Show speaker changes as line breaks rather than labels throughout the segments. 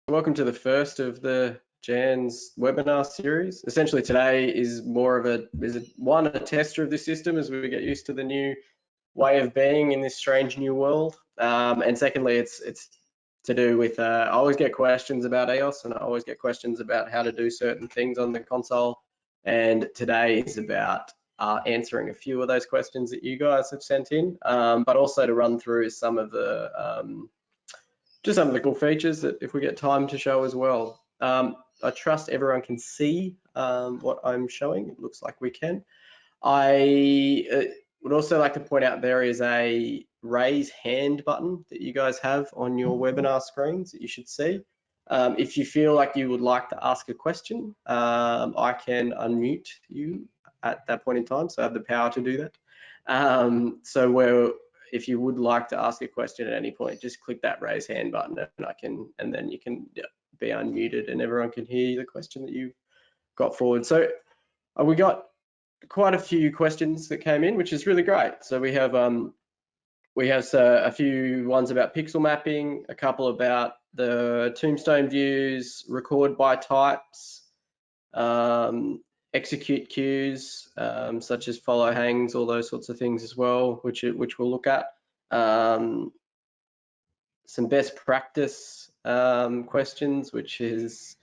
Welcome to the first of the Jands webinar series. Essentially today is more of a tester of the system as we get used to the new way of being in this strange new world. And secondly, it's to do with, I always get questions about EOS and I always get questions about how to do certain things on the console. And today is about answering a few of those questions that you guys have sent in, but also to run through some of the just some of the cool features that if we get time to show as well. I trust everyone can see what I'm showing. It looks like we can. I would also like to point out there is a raise hand button that you guys have on your webinar screens that you should see. If you feel like you would like to ask a question, I can unmute you at that point in time, so I have the power to do that. If you would like to ask a question at any point, just click that raise hand button and then you can be unmuted and everyone can hear the question that you've got forward. So we got quite a few questions that came in, which is really great. So we have a few ones about pixel mapping, a couple about the Tombstone views, record by types, execute queues, such as follow hangs, all those sorts of things as well, which we'll look at. Some best practice questions, which is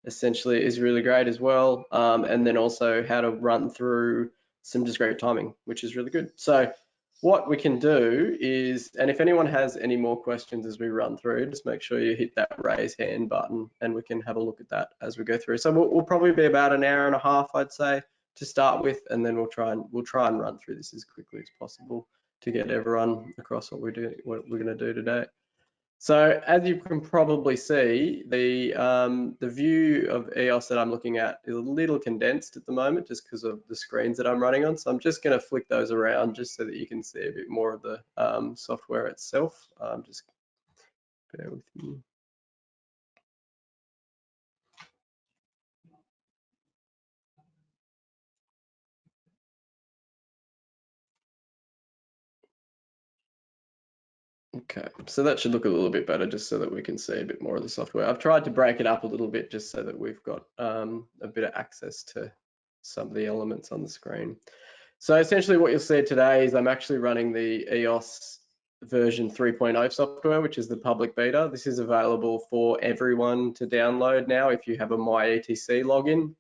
essentially really great as well. And then also how to run through some discrete timing, which is really good. So what we can do is, and if anyone has any more questions as we run through, just make sure you hit that raise hand button and we can have a look at that as we go through. So we'll probably be about an hour and a half, I'd say, to start with, and then we'll try and run through this as quickly as possible to get everyone across what we're going to do today. So as you can probably see, the view of EOS that I'm looking at is a little condensed at the moment just because of the screens that I'm running on. So I'm just going to flick those around just so that you can see a bit more of the software itself. Just bear with me. Okay, so that should look a little bit better just so that we can see a bit more of the software. I've tried to break it up a little bit just so that we've got a bit of access to some of the elements on the screen. So essentially what you'll see today is I'm actually running the EOS version 3.0 software, which is the public beta. This is available for everyone to download now if you have a My ETC login,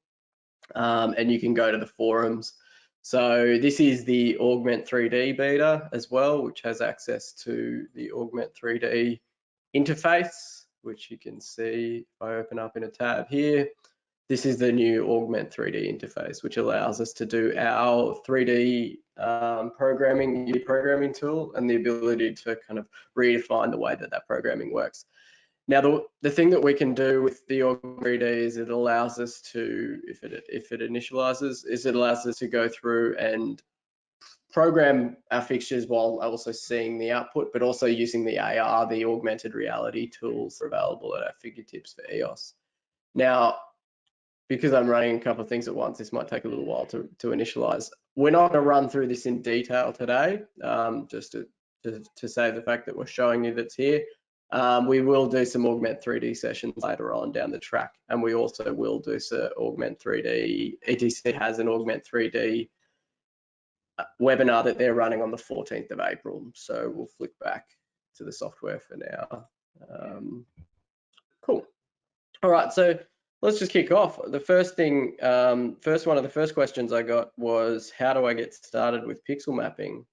and you can go to the forums. So this is the Augment 3D beta as well, which has access to the Augment 3D interface, which you can see if I open up in a tab here. This is the new Augment 3D interface, which allows us to do our 3D programming tool and the ability to kind of redefine the way that programming works. Now, the thing that we can do with the Augment 3D is it allows us to, if it initializes, it allows us to go through and program our fixtures while also seeing the output, but also using the AR, the augmented reality tools available at our fingertips for EOS. Now, because I'm running a couple of things at once, this might take a little while to initialize. We're not going to run through this in detail today, just to say the fact that we're showing you that's here. We will do some Augment 3D sessions later on down the track, and we also will do some Augment 3D. ETC has an Augment 3D webinar that they're running on the 14th of April. So we'll flick back to the software for now. Cool. All right, so let's just kick off. The first thing, one of the first questions I got was, how do I get started with pixel mapping?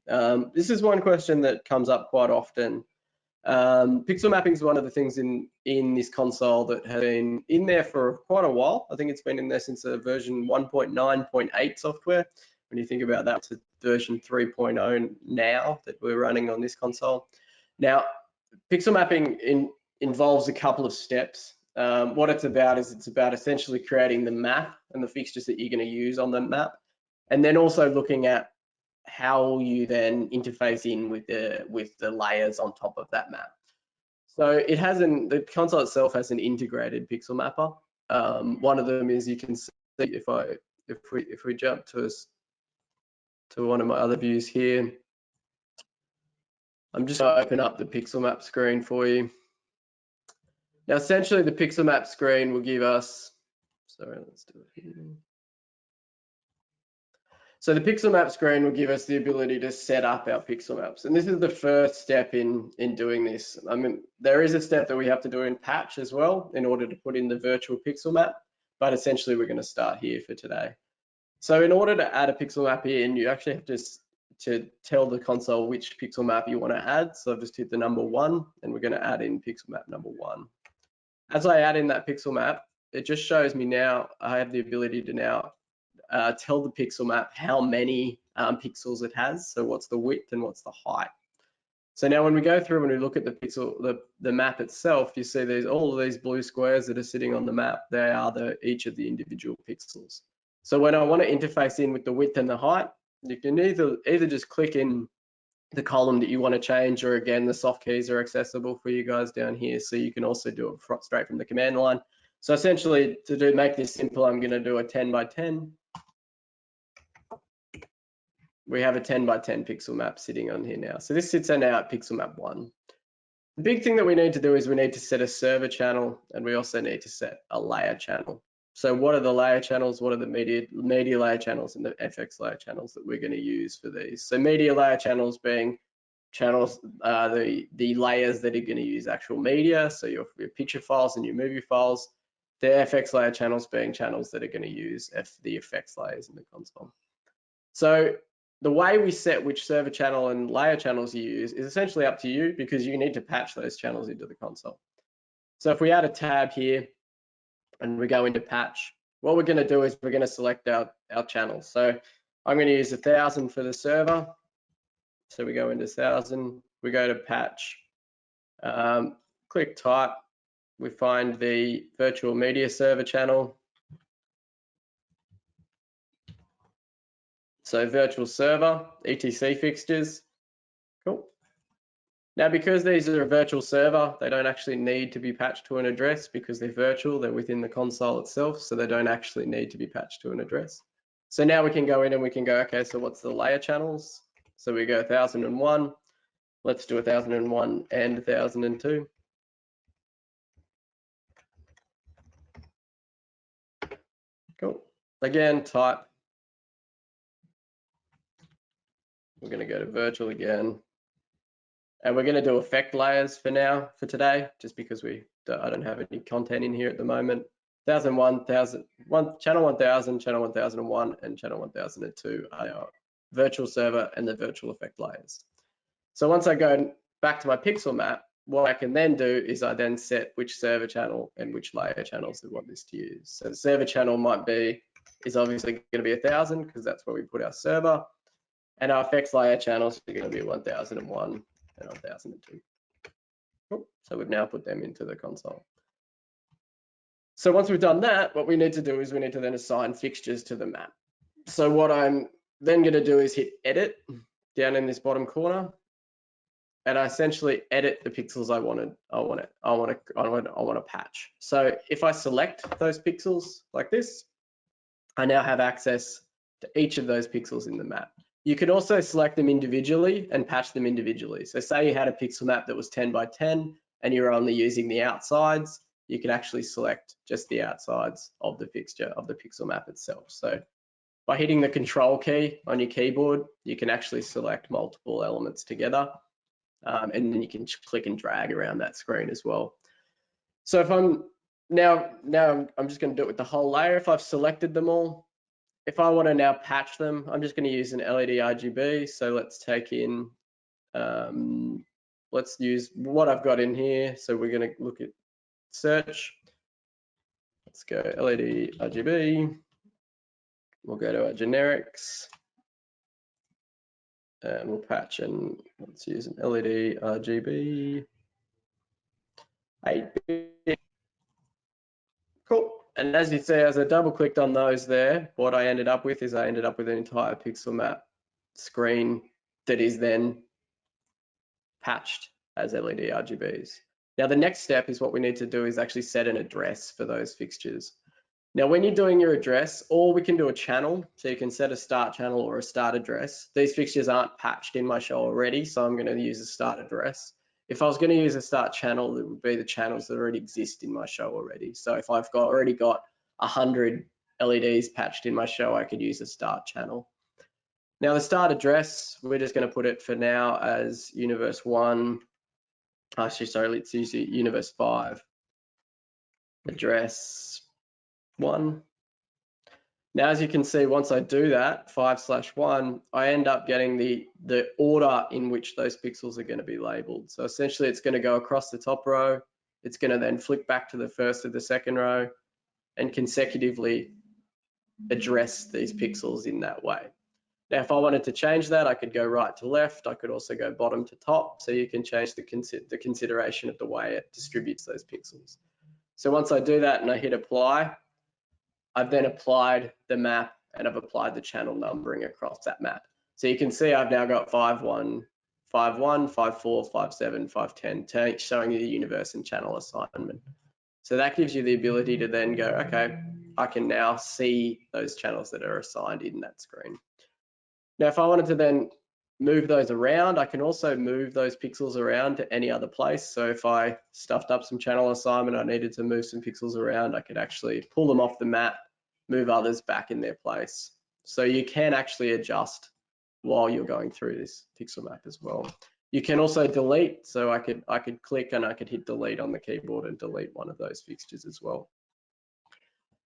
This is one question that comes up quite often. Pixel mapping is one of the things in this console that has been in there for quite a while. I think it's been in there since the version 1.9.8 software. When you think about that, it's version 3.0 now that we're running on this console. Now, pixel mapping involves a couple of steps. What it's about is essentially creating the map and the fixtures that you're going to use on the map, and then also looking at how you then interface in with the layers on top of that map. So the console itself has an integrated pixel mapper. One of them is, you can see if we jump to one of my other views here. I'm just going to open up the pixel map screen for you. Now, essentially, the pixel map screen will give us, sorry, let's do it here. So the pixel map screen will give us the ability to set up our pixel maps. And this is the first step in doing this. I mean, there is a step that we have to do in patch as well in order to put in the virtual pixel map, but essentially we're going to start here for today. So in order to add a pixel map in, you actually have to tell the console which pixel map you want to add. So I've just hit the number 1 and we're going to add in pixel map number 1. As I add in that pixel map, it just shows me now I have the ability to now tell the pixel map how many pixels it has. So what's the width and what's the height. So now when we go through and we look at the pixel, the map itself, you see there's all of these blue squares that are sitting on the map. They are each of the individual pixels. So when I want to interface in with the width and the height, you can either just click in the column that you want to change, or again, the soft keys are accessible for you guys down here. So you can also do it straight from the command line. So essentially, to make this simple, I'm going to do a 10 by 10. We have a 10 by 10 pixel map sitting on here now. So this sits in our pixel map 1. The big thing that we need to do is we need to set a server channel, and we also need to set a layer channel. So what are the layer channels? What are the media layer channels and the FX layer channels that we're going to use for these? So media layer channels being channels, the layers that are going to use actual media, so your picture files and your movie files. The FX layer channels being channels that are going to use the effects layers in the console. So the way we set which server channel and layer channels you use is essentially up to you, because you need to patch those channels into the console. So if we add a tab here and we go into patch, what we're going to do is we're going to select our channels. So I'm going to use 1000 for the server. So we go into 1000, we go to patch, click type, we find the virtual media server channel. So virtual server, ETC fixtures, cool. Now, because these are a virtual server, they don't actually need to be patched to an address because they're virtual, they're within the console itself, so they don't actually need to be patched to an address. So now we can go in and we can go, okay, so what's the layer channels? So we go 1001, let's do 1001 and 1002. Cool. Again, type. We're going to go to virtual again. And we're going to do effect layers for now, for today, just because I don't have any content in here at the moment. 1001, channel 1000, channel 1001, and channel 1002 are our virtual server and the virtual effect layers. So once I go back to my pixel map, what I can then do is I then set which server channel and which layer channels we want this to use. So the server channel is obviously going to be 1000 because that's where we put our server, and our effects layer channels are going to be 1001 and 1002. Cool. So we've now put them into the console. So once we've done that, what we need to do is we need to then assign fixtures to the map. So what I'm then going to do is hit edit down in this bottom corner, and I essentially edit the pixels I want to patch. So if I select those pixels like this, I now have access to each of those pixels in the map. You can also select them individually and patch them individually. So say you had a pixel map that was 10 by 10 and you're only using the outsides, you can actually select just the outsides of the fixture of the pixel map itself. So by hitting the control key on your keyboard, you can actually select multiple elements together. And then you can click and drag around that screen as well. So if I'm now I'm just going to do it with the whole layer. If I've selected them all, if I want to now patch them, I'm just going to use an LED RGB. So let's take in, let's use what I've got in here. So we're going to look at search. Let's go LED RGB. We'll go to our generics. And we'll patch, and let's use an LED RGB 8-bit. Cool. And as you see, as I double clicked on those there, what I ended up with is I ended up with an entire pixel map screen that is then patched as LED RGBs. Now the next step is what we need to do is actually set an address for those fixtures. Now, when you're doing your address, or we can do a channel, so you can set a start channel or a start address. These fixtures aren't patched in my show already, so I'm going to use a start address. If I was going to use a start channel, it would be the channels that already exist in my show already. So if I've already got 100 LEDs patched in my show, I could use a start channel. Now the start address, we're just going to put it for now as universe 1. Actually, sorry, let's use it universe 5. Address 1. Now, as you can see, once I do that, 5/1, I end up getting the order in which those pixels are going to be labeled. So essentially, it's going to go across the top row. It's going to then flick back to the first of the second row and consecutively address these pixels in that way. Now, if I wanted to change that, I could go right to left. I could also go bottom to top. So you can change the consideration of the way it distributes those pixels. So once I do that and I hit apply, I've then applied the map and I've applied the channel numbering across that map. So you can see I've now got 5/1, 5/1, 5/4, 5/7, 5/10, showing you the universe and channel assignment. So that gives you the ability to then go, okay, I can now see those channels that are assigned in that screen. Now, if I wanted to then move those around, I can also move those pixels around to any other place. So if I stuffed up some channel assignment, I needed to move some pixels around, I could actually pull them off the map, move others back in their place. So you can actually adjust while you're going through this pixel map as well. You can also delete. So I could click and I could hit delete on the keyboard and delete one of those fixtures as well.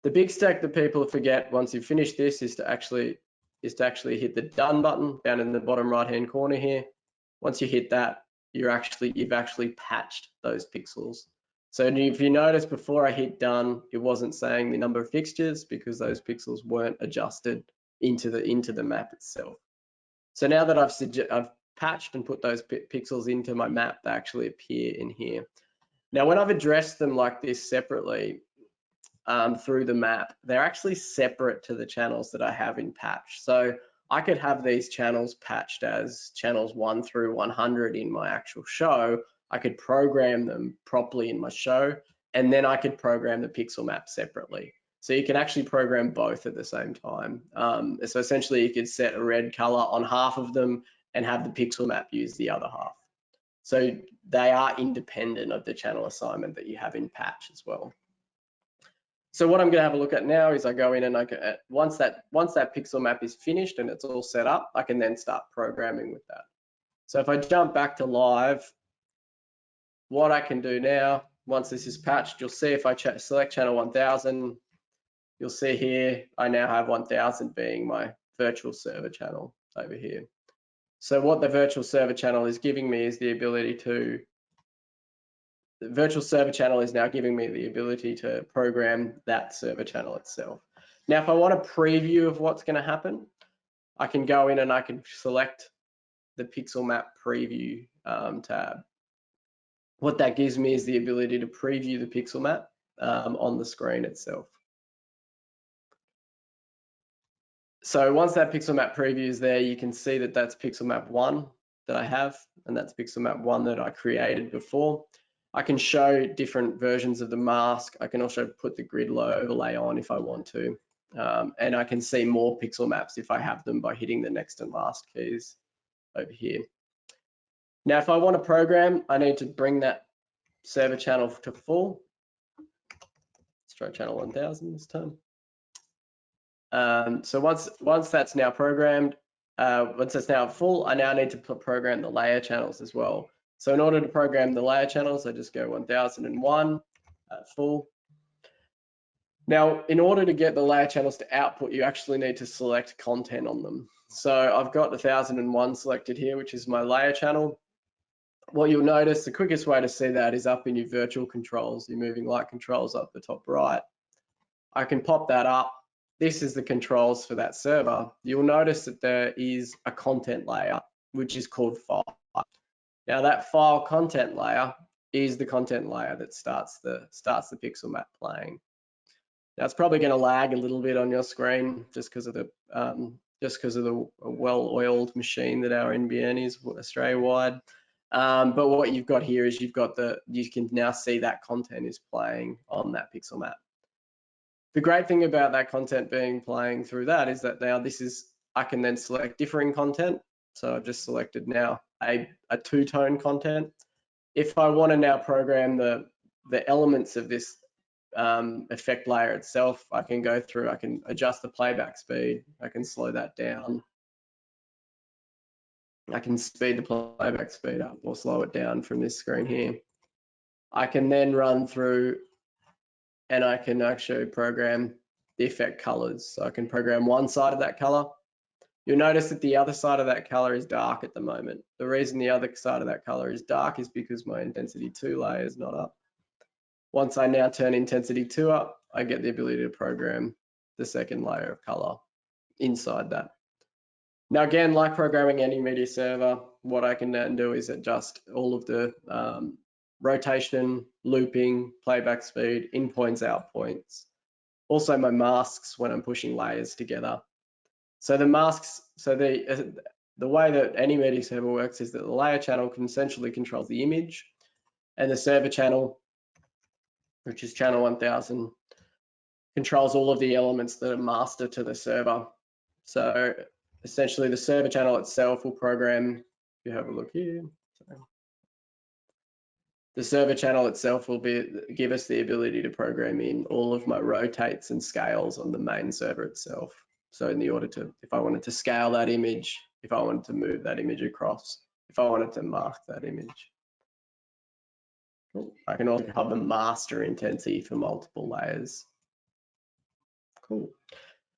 The big step that people forget once you've finished this is to actually hit the done button down in the bottom right hand corner here. Once you hit that, you've actually patched those pixels. So if you notice, before I hit done, it wasn't saying the number of fixtures because those pixels weren't adjusted into the map itself. So now that I've patched and put those pixels into my map, they actually appear in here. Now when I've addressed them like this separately, through the map, they're actually separate to the channels that I have in patch. So I could have these channels patched as channels 1 through 100 in my actual show. I could program them properly in my show, and then I could program the pixel map separately. So you can actually program both at the same time. So essentially you could set a red color on half of them and have the pixel map use the other half. So they are independent of the channel assignment that you have in patch as well. So what I'm going to have a look at now is I go in and once that pixel map is finished and it's all set up, I can then start programming with that. So if I jump back to live, what I can do now, once this is patched, you'll see if I select channel 1000, you'll see here I now have 1000 being my virtual server channel over here. So what the virtual server channel is giving me is the ability to the virtual server channel is now giving me the ability to program that server channel itself. Now, if I want a preview of what's going to happen, I can go in and I can select the pixel map preview tab. What that gives me is the ability to preview the pixel map on the screen itself. So once that pixel map preview is there, you can see that that's pixel map 1 that I have, and that's pixel map 1 that I created before. I can show different versions of the mask. I can also put the grid overlay on if I want to. And I can see more pixel maps if I have them by hitting the next and last keys over here. Now, if I want to program, I need to bring that server channel to full. Let's try channel 1000 this time. So once that's now programmed, once it's now full, I now need to program the layer channels as well. So in order to program the layer channels, I just go 1001 full. Now, in order to get the layer channels to output, you actually need to select content on them. So I've got 1001 selected here, which is my layer channel. What you'll notice, the quickest way to see that is up in your virtual controls, your moving light controls up the top right. I can pop that up. This is the controls for that server. You'll notice that there is a content layer, which is called file. Now that file content layer is the content layer that starts the pixel map playing. Now it's probably going to lag a little bit on your screen just because of the well-oiled machine that our NBN is Australia-wide. But what you've got here is you can now see that content is playing on that pixel map. The great thing about that content playing through that is that now I can then select differing content. So I've just selected now a two-tone content. if I want to now program the elements of this effect layer itself, I can go through, I can adjust the playback speed, I can slow that down, I can speed the playback speed up or slow it down from this screen here. I can then run through and I can actually program the effect colors. So I can program one side of that color. You'll notice that the other side of that color is dark at the moment. The reason the other side of that color is dark is because my intensity 2 layer is not up. Once I now turn intensity 2 up, I get the ability to program the second layer of color inside that. Now again, like programming any media server, what I can then do is adjust all of the rotation, looping, playback speed, in points, out points. Also my masks when I'm pushing layers together. So the masks, so the way that any media server works is that the layer channel essentially controls the image, and the server channel, which is channel 1000, controls all of the elements that are master to the server. So essentially the server channel itself will program, if you have a look here, the server channel itself will give us the ability to program in all of my rotates and scales on the main server itself. So in the order to, if I wanted to scale that image, if I wanted to move that image across, if I wanted to mask that image. Cool. I can also have a master intensity for multiple layers. Cool.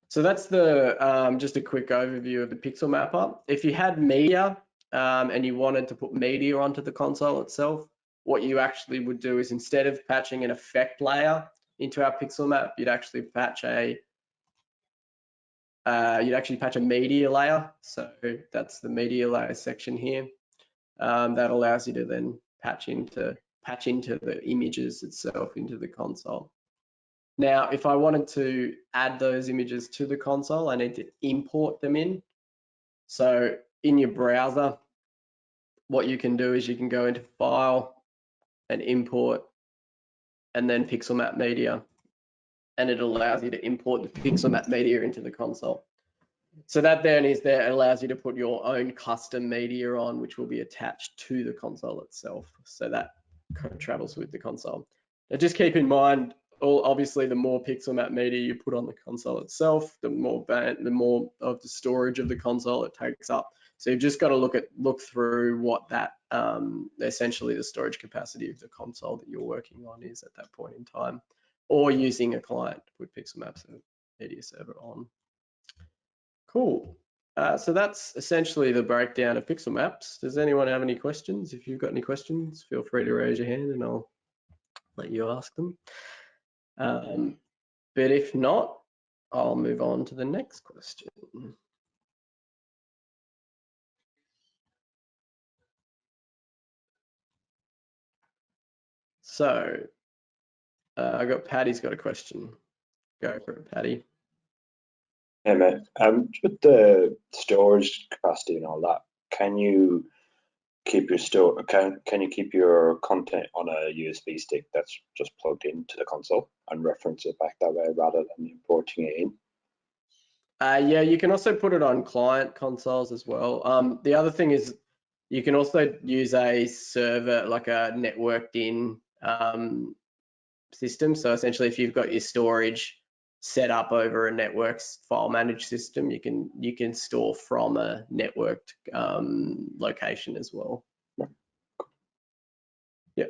So that's the just a quick overview of the pixel mapper. If you had media and you wanted to put media onto the console itself, what you actually would do is instead of patching an effect layer into our pixel map, you'd actually patch a media layer. So that's the media layer section here. That allows you to then patch into the images itself into the console. Now, if I wanted to add those images to the console, I need to import them in. So in your browser, what you can do is you can go into File and Import, and then Pixel Map Media, and it allows you to import the Pixel Map Media into the console. So that then is there, it allows you to put your own custom media on, which will be attached to the console itself. So that kind of travels with the console. Now just keep in mind, obviously the more pixel map media you put on the console itself, the more of the storage of the console it takes up. So you've just got to look through what that essentially the storage capacity of the console that you're working on is at that point in time, or using a client to put pixel maps and media server on. Cool. So that's essentially the breakdown of pixel maps. Does anyone have any questions? If you've got any questions, feel free to raise your hand and I'll let you ask them. But if not, I'll move on to the next question. So I got Paddy's got a question. Go for it, Paddy.
Hey mate, with the storage capacity and all that, can you keep your can you keep your content on a USB stick that's just plugged into the console and reference it back that way rather than importing it in?
Yeah, you can also put it on client consoles as well. The other thing is you can also use a server, like a networked in system. So essentially, if you've got your storage set up over a network's file managed system, you can store from a networked location as well. Yeah.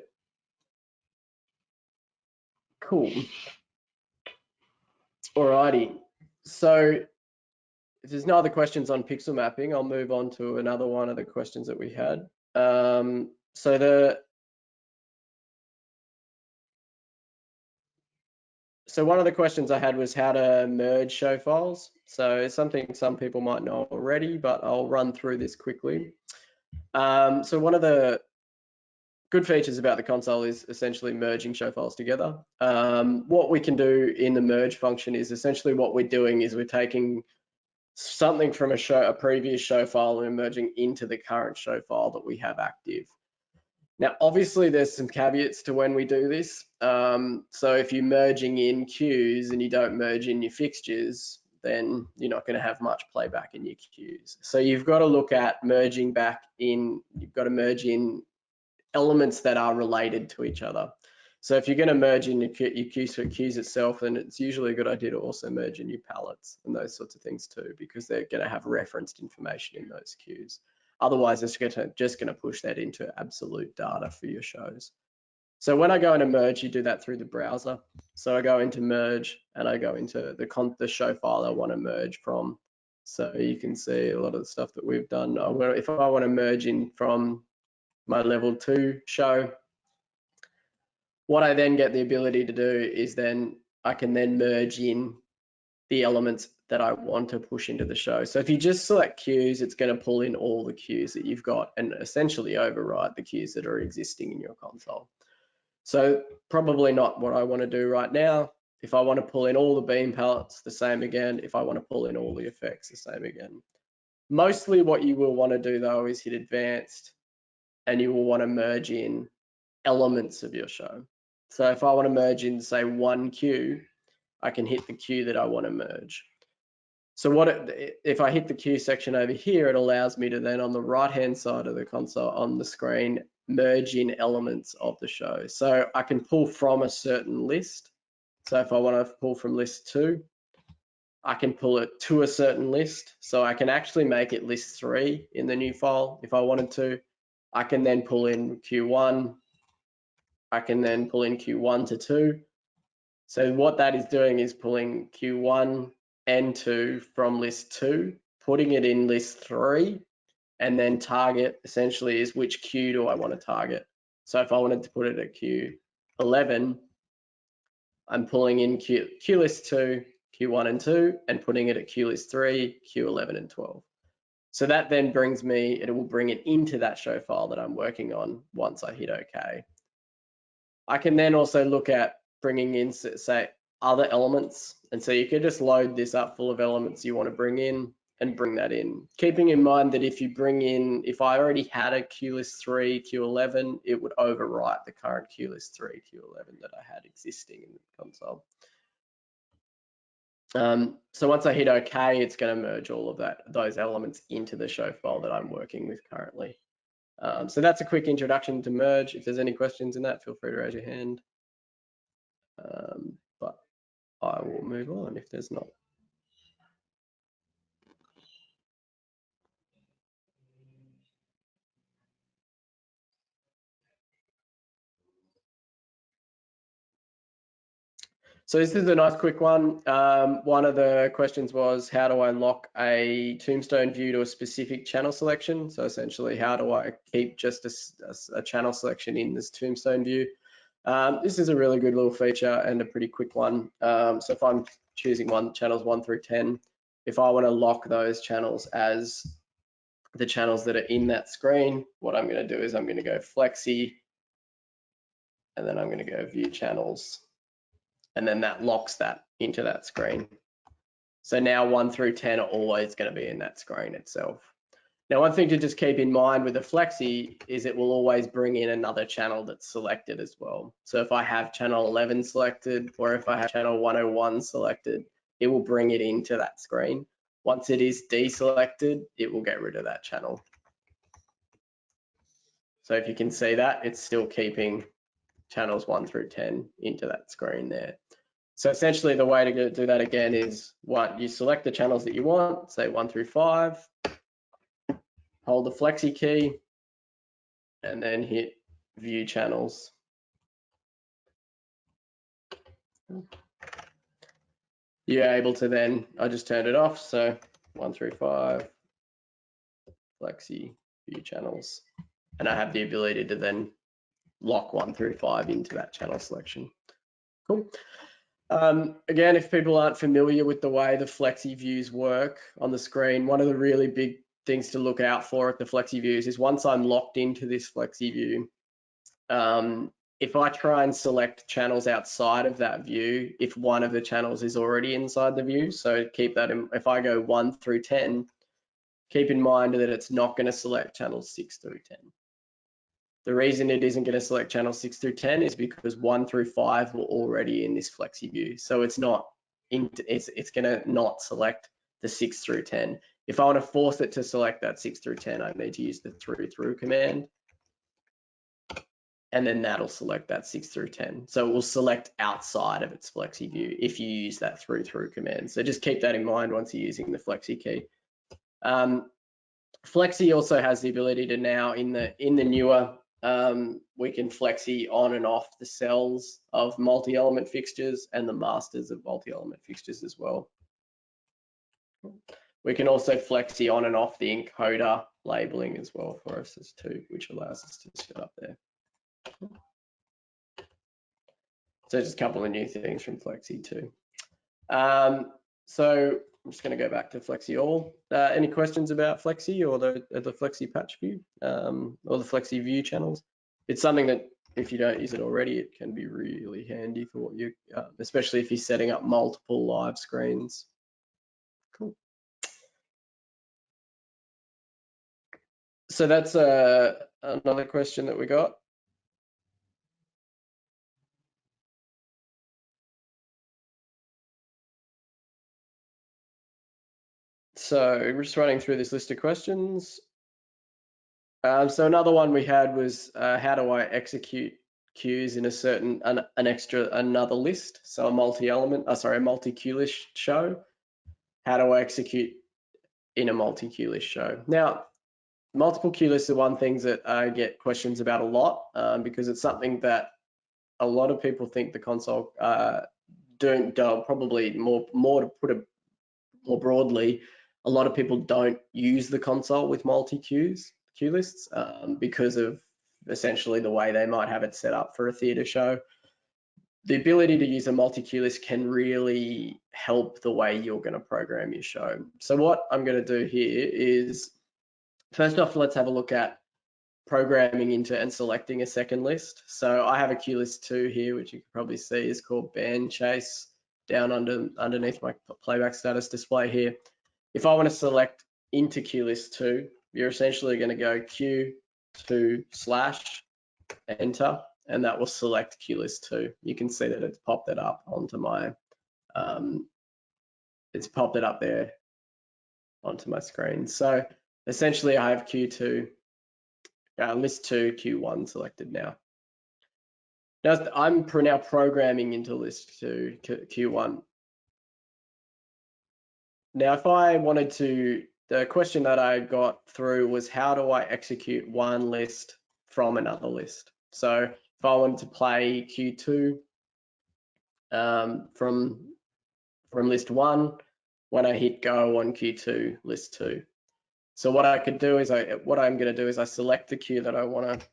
Cool. Alrighty. So if there's no other questions on pixel mapping, I'll move on to another one of the questions that we had. So one of the questions I had was how to merge show files. So it's something some people might know already, but I'll run through this quickly. So one of the good features about the console is essentially merging show files together. What we can do in the merge function is essentially what we're doing is we're taking something from a previous show file and merging into the current show file that we have active. Now, obviously, there's some caveats to when we do this. So if you're merging in queues and you don't merge in your fixtures, then you're not going to have much playback in your queues. So you've got to look at merging back in, you've got to merge in elements that are related to each other. So if you're going to merge in your queues for queues itself, then it's usually a good idea to also merge in your palettes and those sorts of things too, because they're going to have referenced information in those queues. Otherwise, it's just going to push that into absolute data for your shows. So when I go into merge, you do that through the browser. So I go into merge and I go into the show file I want to merge from. So you can see a lot of the stuff that we've done. If I want to merge in from my level 2 show, what I then get the ability to do is then I can then merge in the elements that I want to push into the show. So if you just select queues, it's going to pull in all the queues that you've got and essentially overwrite the queues that are existing in your console. So probably not what I want to do right now. If I want to pull in all the beam palettes, the same again. If I want to pull in all the effects, the same again. Mostly what you will want to do though is hit advanced and you will want to merge in elements of your show. So if I want to merge in, say, one queue, I can hit the queue that I want to merge. So if I hit the queue section over here, it allows me to then on the right-hand side of the console on the screen, merge in elements of the show. So I can pull from a certain list. So if I want to pull from list 2, I can pull it to a certain list. So I can actually make it list 3 in the new file if I wanted to. I can then pull in Q1. I can then pull in Q1 to 2. So what that is doing is pulling Q1 and 2 from list 2, putting it in list 3, and then target essentially is which queue do I want to target. So if I wanted to put it at Q11, I'm pulling in Q list 2, Q1 and 2, and putting it at Q list 3, Q11 and 12. So that then brings me, it will bring it into that show file that I'm working on once I hit OK. I can then also look at bringing in, say, other elements. And so you can just load this up full of elements you want to bring in and bring that in. Keeping in mind that if you bring in, if I already had a QList3, Q11, it would overwrite the current QList3, Q11 that I had existing in the console. So once I hit OK, it's going to merge all of those elements into the show file that I'm working with currently. So that's a quick introduction to merge. If there's any questions in that, feel free to raise your hand. But I will move on if there's not. So this is a nice quick one. One of the questions was, how do I lock a Tombstone view to a specific channel selection? So essentially, how do I keep just a channel selection in this Tombstone view? This is a really good little feature and a pretty quick one. So if I'm choosing channels 1 through 10, if I want to lock those channels as the channels that are in that screen, what I'm going to do is I'm going to go Flexi, and then I'm going to go View Channels, and then that locks that into that screen. So now 1 through 10 are always going to be in that screen itself. Now, one thing to just keep in mind with the Flexi is it will always bring in another channel that's selected as well. So if I have channel 11 selected, or if I have channel 101 selected, it will bring it into that screen. Once it is deselected, it will get rid of that channel. So if you can see that, it's still keeping channels 1 through 10 into that screen there. So essentially the way to do that again is you select the channels that you want, say 1 through 5, hold the Flexi key, and then hit View Channels. You're able to then, I just turned it off, so 1 through 5, Flexi, View Channels, and I have the ability to then lock 1 through 5 into that channel selection. Cool. Again, if people aren't familiar with the way the Flexi views work on the screen, one of the really big things to look out for at the Flexi views is once I'm locked into this Flexi view, if I try and select channels outside of that view, if one of the channels is already inside the view, so keep that in, if I go 1 through 10, keep in mind that it's not going to select channels 6 through 10. The reason it isn't going to select channel 6 through 10 is because 1 through 5 were already in this Flexi view. So it's not, it's going to not select the 6 through 10. If I want to force it to select that 6 through 10, I need to use the through command. and then that'll select that 6 through 10. So it will select outside of its flexi view if you use that through command. So just keep that in mind once you're using the flexi key. Flexi also has the ability to now in the newer, we can flexi on and off the cells of multi-element fixtures and the masters of multi-element fixtures as well. We can also flexi on and off the encoder labeling as well for us as too, which allows us to set up there. So just a couple of new things from Flexi too. So I'm just going to go back to Flexi all. Any questions about Flexi or the Flexi patch view or the Flexi view channels? It's something that if you don't use it already, it can be really handy for what you, especially if you're setting up multiple live screens. Cool. So that's another question that we got. So we're just running through this list of questions. So another one we had was how do I execute queues in a certain another list? So a multi-queue list show. How do I execute in a multi-queue list show? Now, multiple queue lists are one things that I get questions about a lot because it's something that a lot of people think the console don't probably more to put it more broadly, a lot of people don't use the console with multi-queue lists because of essentially the way they might have it set up for a theatre show. The ability to use a multi-queue list can really help the way you're going to program your show. So what I'm going to do here is, first off, let's have a look at programming into and selecting a second list. So I have a queue list 2 here, which you can probably see is called band chase down underneath my playback status display here. If I want to select into queue list 2, you're essentially going to go Q2 / enter, and that will select queue list 2. You can see that it's popped it up onto my, it's popped it up there onto my screen. So essentially I have Q2, list 2, Q1 selected now. Now I'm now programming into list 2, Q1. Now, if I wanted to, the question that I got through was how do I execute one list from another list? So if I wanted to play Q2 from list 1, when I hit go on Q2 list 2. So what I could do is what I'm going to do is I select the queue that I want to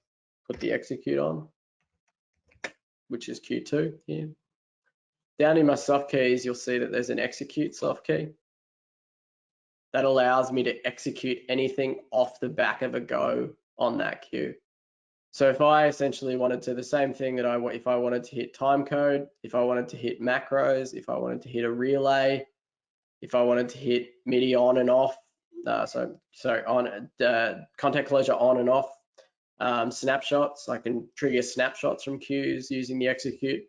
put the execute on, which is Q2 here. Down in my soft keys, you'll see that there's an execute soft key. That allows me to execute anything off the back of a go on that queue. So if I essentially wanted to, the same thing that if I wanted to hit time code, if I wanted to hit macros, if I wanted to hit a relay, if I wanted to hit MIDI on and off, contact closure on and off, snapshots, I can trigger snapshots from queues using the execute.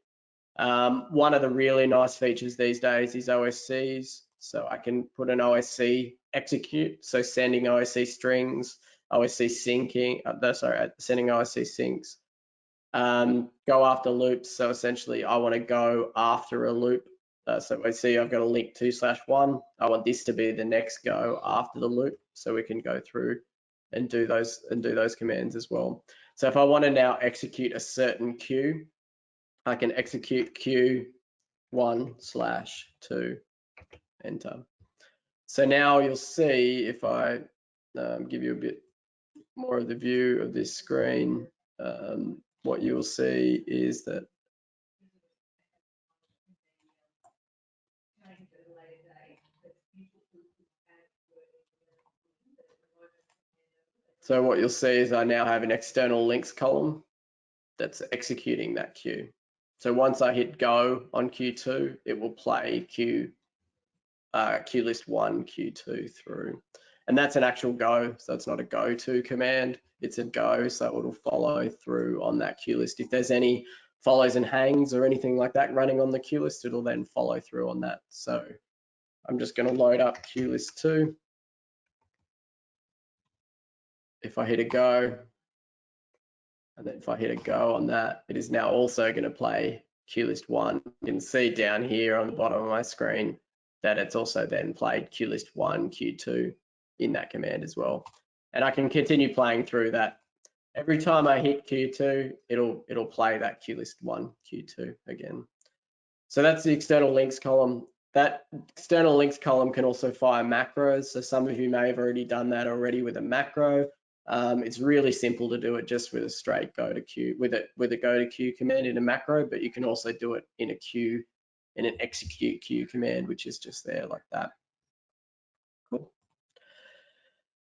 One of the really nice features these days is OSCs. So I can put an OSC execute, so sending OSC strings, OSC syncing, sending OSC syncs, go after loops. So essentially I want to go after a loop. So I see I've got a link 2/1. I want this to be the next go after the loop. So we can go through and do those commands as well. So if I want to now execute a certain queue, I can execute Q1/2, enter. So now you'll see if I give you a bit more of the view of this screen, what you will see is that so what you'll see is I now have an external links column that's executing that queue. So once I hit go on Q2, it will play queue list 1, Q2 through. And that's an actual go, so it's not a go to command, it's a go, so it'll follow through on that queue list. If there's any follows and hangs or anything like that running on the queue list, it'll then follow through on that. So I'm just going to load up queue list 2. If I hit a go, And then if I hit a go on that, it is now also going to play QList1. You can see down here on the bottom of my screen that it's also then played QList1, Q2 in that command as well. And I can continue playing through that. Every time I hit Q2, it'll play that QList1, Q2 again. So that's the external links column. That external links column can also fire macros. So some of you may have already done that already with a macro. It's really simple to do it just with a straight go to queue, with a go to queue command in a macro, but you can also do it in a queue, in an execute queue command, which is just there like that. Cool.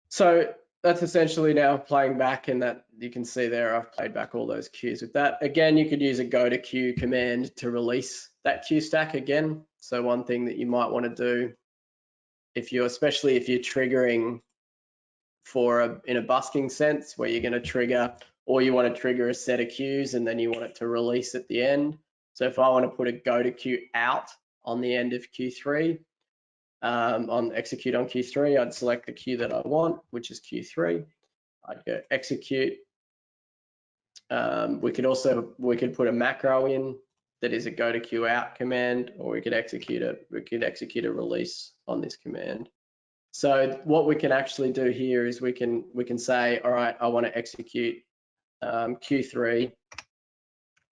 So that's essentially now playing back, and that you can see there I've played back all those queues with that. Again, you could use a go to queue command to release that queue stack again. So one thing that you might want to do, especially if you're triggering in a busking sense, where you're going to trigger, or you want to trigger a set of queues and then you want it to release at the end. So if I want to put a go to queue out on the end of Q3, on execute on Q3, I'd select the queue that I want, which is Q3. I'd go execute. We could put a macro in that is a go to queue out command, or we could execute a release on this command. So what we can actually do here is we can say, all right, I want to execute Q3,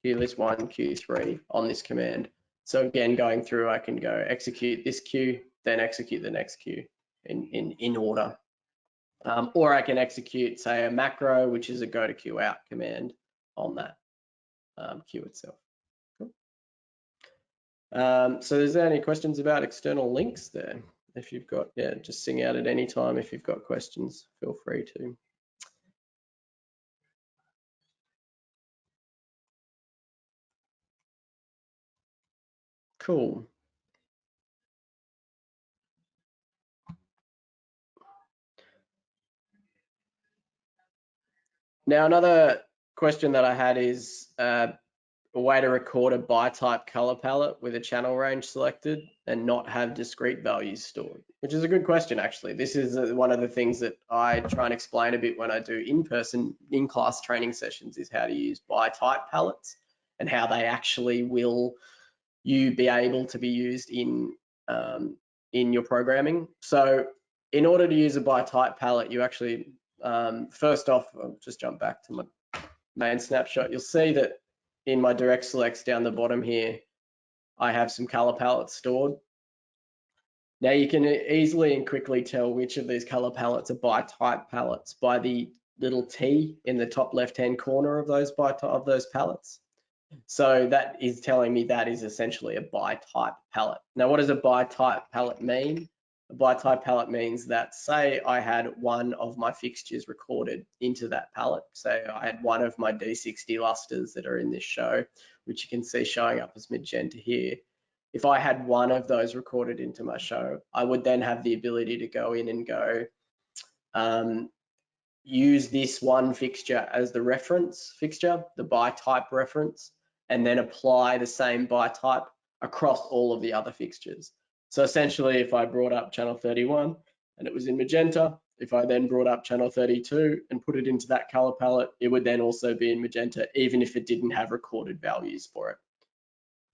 QList1, Q3 on this command. So again, going through, I can go execute this queue, then execute the next queue in order. Or I can execute, say, a macro, which is a go to queue out command on that queue itself. Cool. So is there any questions about external links there? If you've got, yeah, just sing out at any time. If you've got questions, feel free to. Cool. Now, another question that I had is a way to record a by type color palette with a channel range selected and not have discrete values stored, which is a good question, actually. This is one of the things that I try and explain a bit when I do in-person, in-class training sessions, is how to use by type palettes and how they actually will you be able to be used in your programming. So in order to use a by type palette, you actually, first off, I'll just jump back to my main snapshot. You'll see that in my direct selects down the bottom here, I have some color palettes stored. Now you can easily and quickly tell which of these color palettes are by type palettes by the little T in the top left-hand corner of those palettes. So that is telling me that is essentially a by type palette. Now, what does a by type palette mean? A by type palette means that, say I had one of my fixtures recorded into that palette. Say I had one of my D60 lusters that are in this show, which you can see showing up as magenta here. If I had one of those recorded into my show, I would then have the ability to go in and go, use this one fixture as the reference fixture, the by type reference, and then apply the same by type across all of the other fixtures. So essentially, if I brought up channel 31 and it was in magenta, if I then brought up channel 32 and put it into that color palette, it would then also be in magenta, even if it didn't have recorded values for it.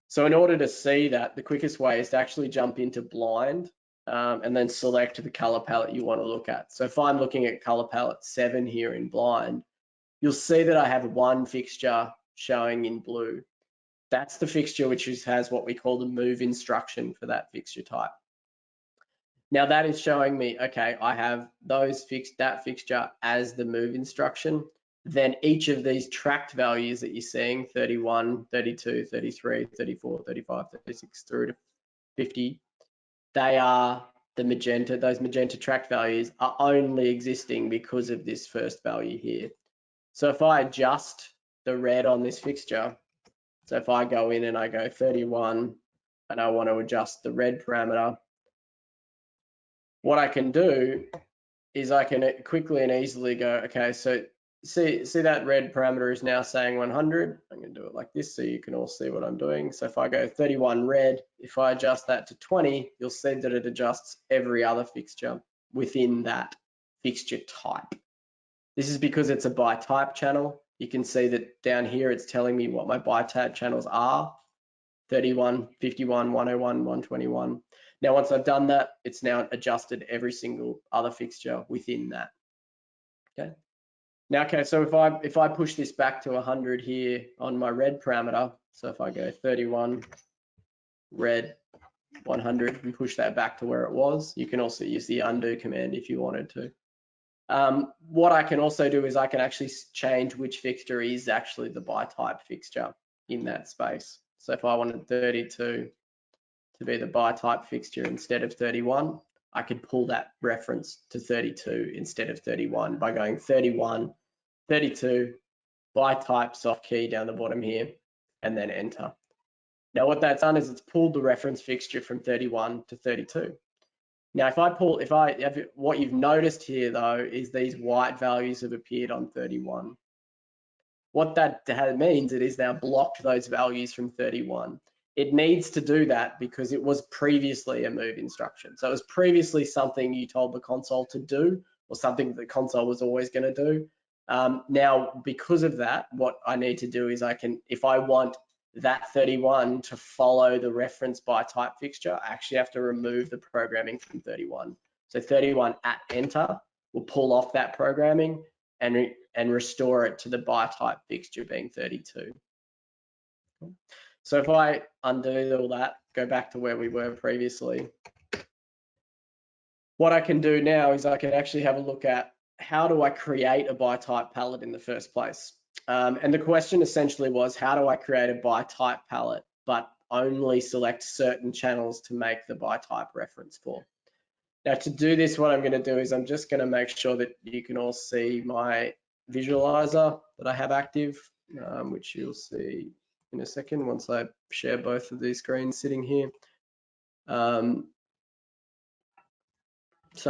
So in order to see that, the quickest way is to actually jump into blind and then select the color palette you want to look at. So if I'm looking at color palette 7 here in blind, you'll see that I have one fixture showing in blue. That's the fixture which has what we call the move instruction for that fixture type. Now that is showing me, okay, I have that fixture as the move instruction. Then each of these tracked values that you're seeing, 31, 32, 33, 34, 35, 36 through to 50, they are the magenta. Those magenta tracked values are only existing because of this first value here. So if I adjust the red on this fixture, so if I go in and I go 31 and I want to adjust the red parameter, what I can do is I can quickly and easily go, okay, so see that red parameter is now saying 100. I'm going to do it like this so you can all see what I'm doing. So if I go 31 red, if I adjust that to 20, you'll see that it adjusts every other fixture within that fixture type. This is because it's a by type channel. you can see that down here it's telling me what my bitab channels are: 31, 51, 101, 121. Now, once I've done that, it's now adjusted every single other fixture within that. Okay. Now, okay, so if I push this back to 100 here on my red parameter, so if I go 31, red, 100, and push that back to where it was, you can also use the undo command if you wanted to. What I can also do is I can actually change which fixture is actually the by type fixture in that space. So if I wanted 32 to be the by type fixture instead of 31, I could pull that reference to 32 instead of 31 by going 31, 32, by type soft key down the bottom here, and then enter. Now what that's done is it's pulled the reference fixture from 31 to 32. Now what you've noticed here though is these white values have appeared on 31. What that means, it is now blocked those values from 31. It needs to do that because it was previously a move instruction. So it was previously something you told the console to do, or something that the console was always going to do. Now, because of that, what I need to do is if I want that 31 to follow the reference by type fixture, I actually have to remove the programming from 31. So 31 at enter will pull off that programming and restore it to the by type fixture being 32. So if I undo all that, go back to where we were previously, what I can do now is I can actually have a look at how do I create a by type palette in the first place. And the question essentially was, how do I create a by type palette, but only select certain channels to make the by type reference for? Now to do this, what I'm going to do is I'm just going to make sure that you can all see my visualizer that I have active, which you'll see in a second once I share both of these screens sitting here. So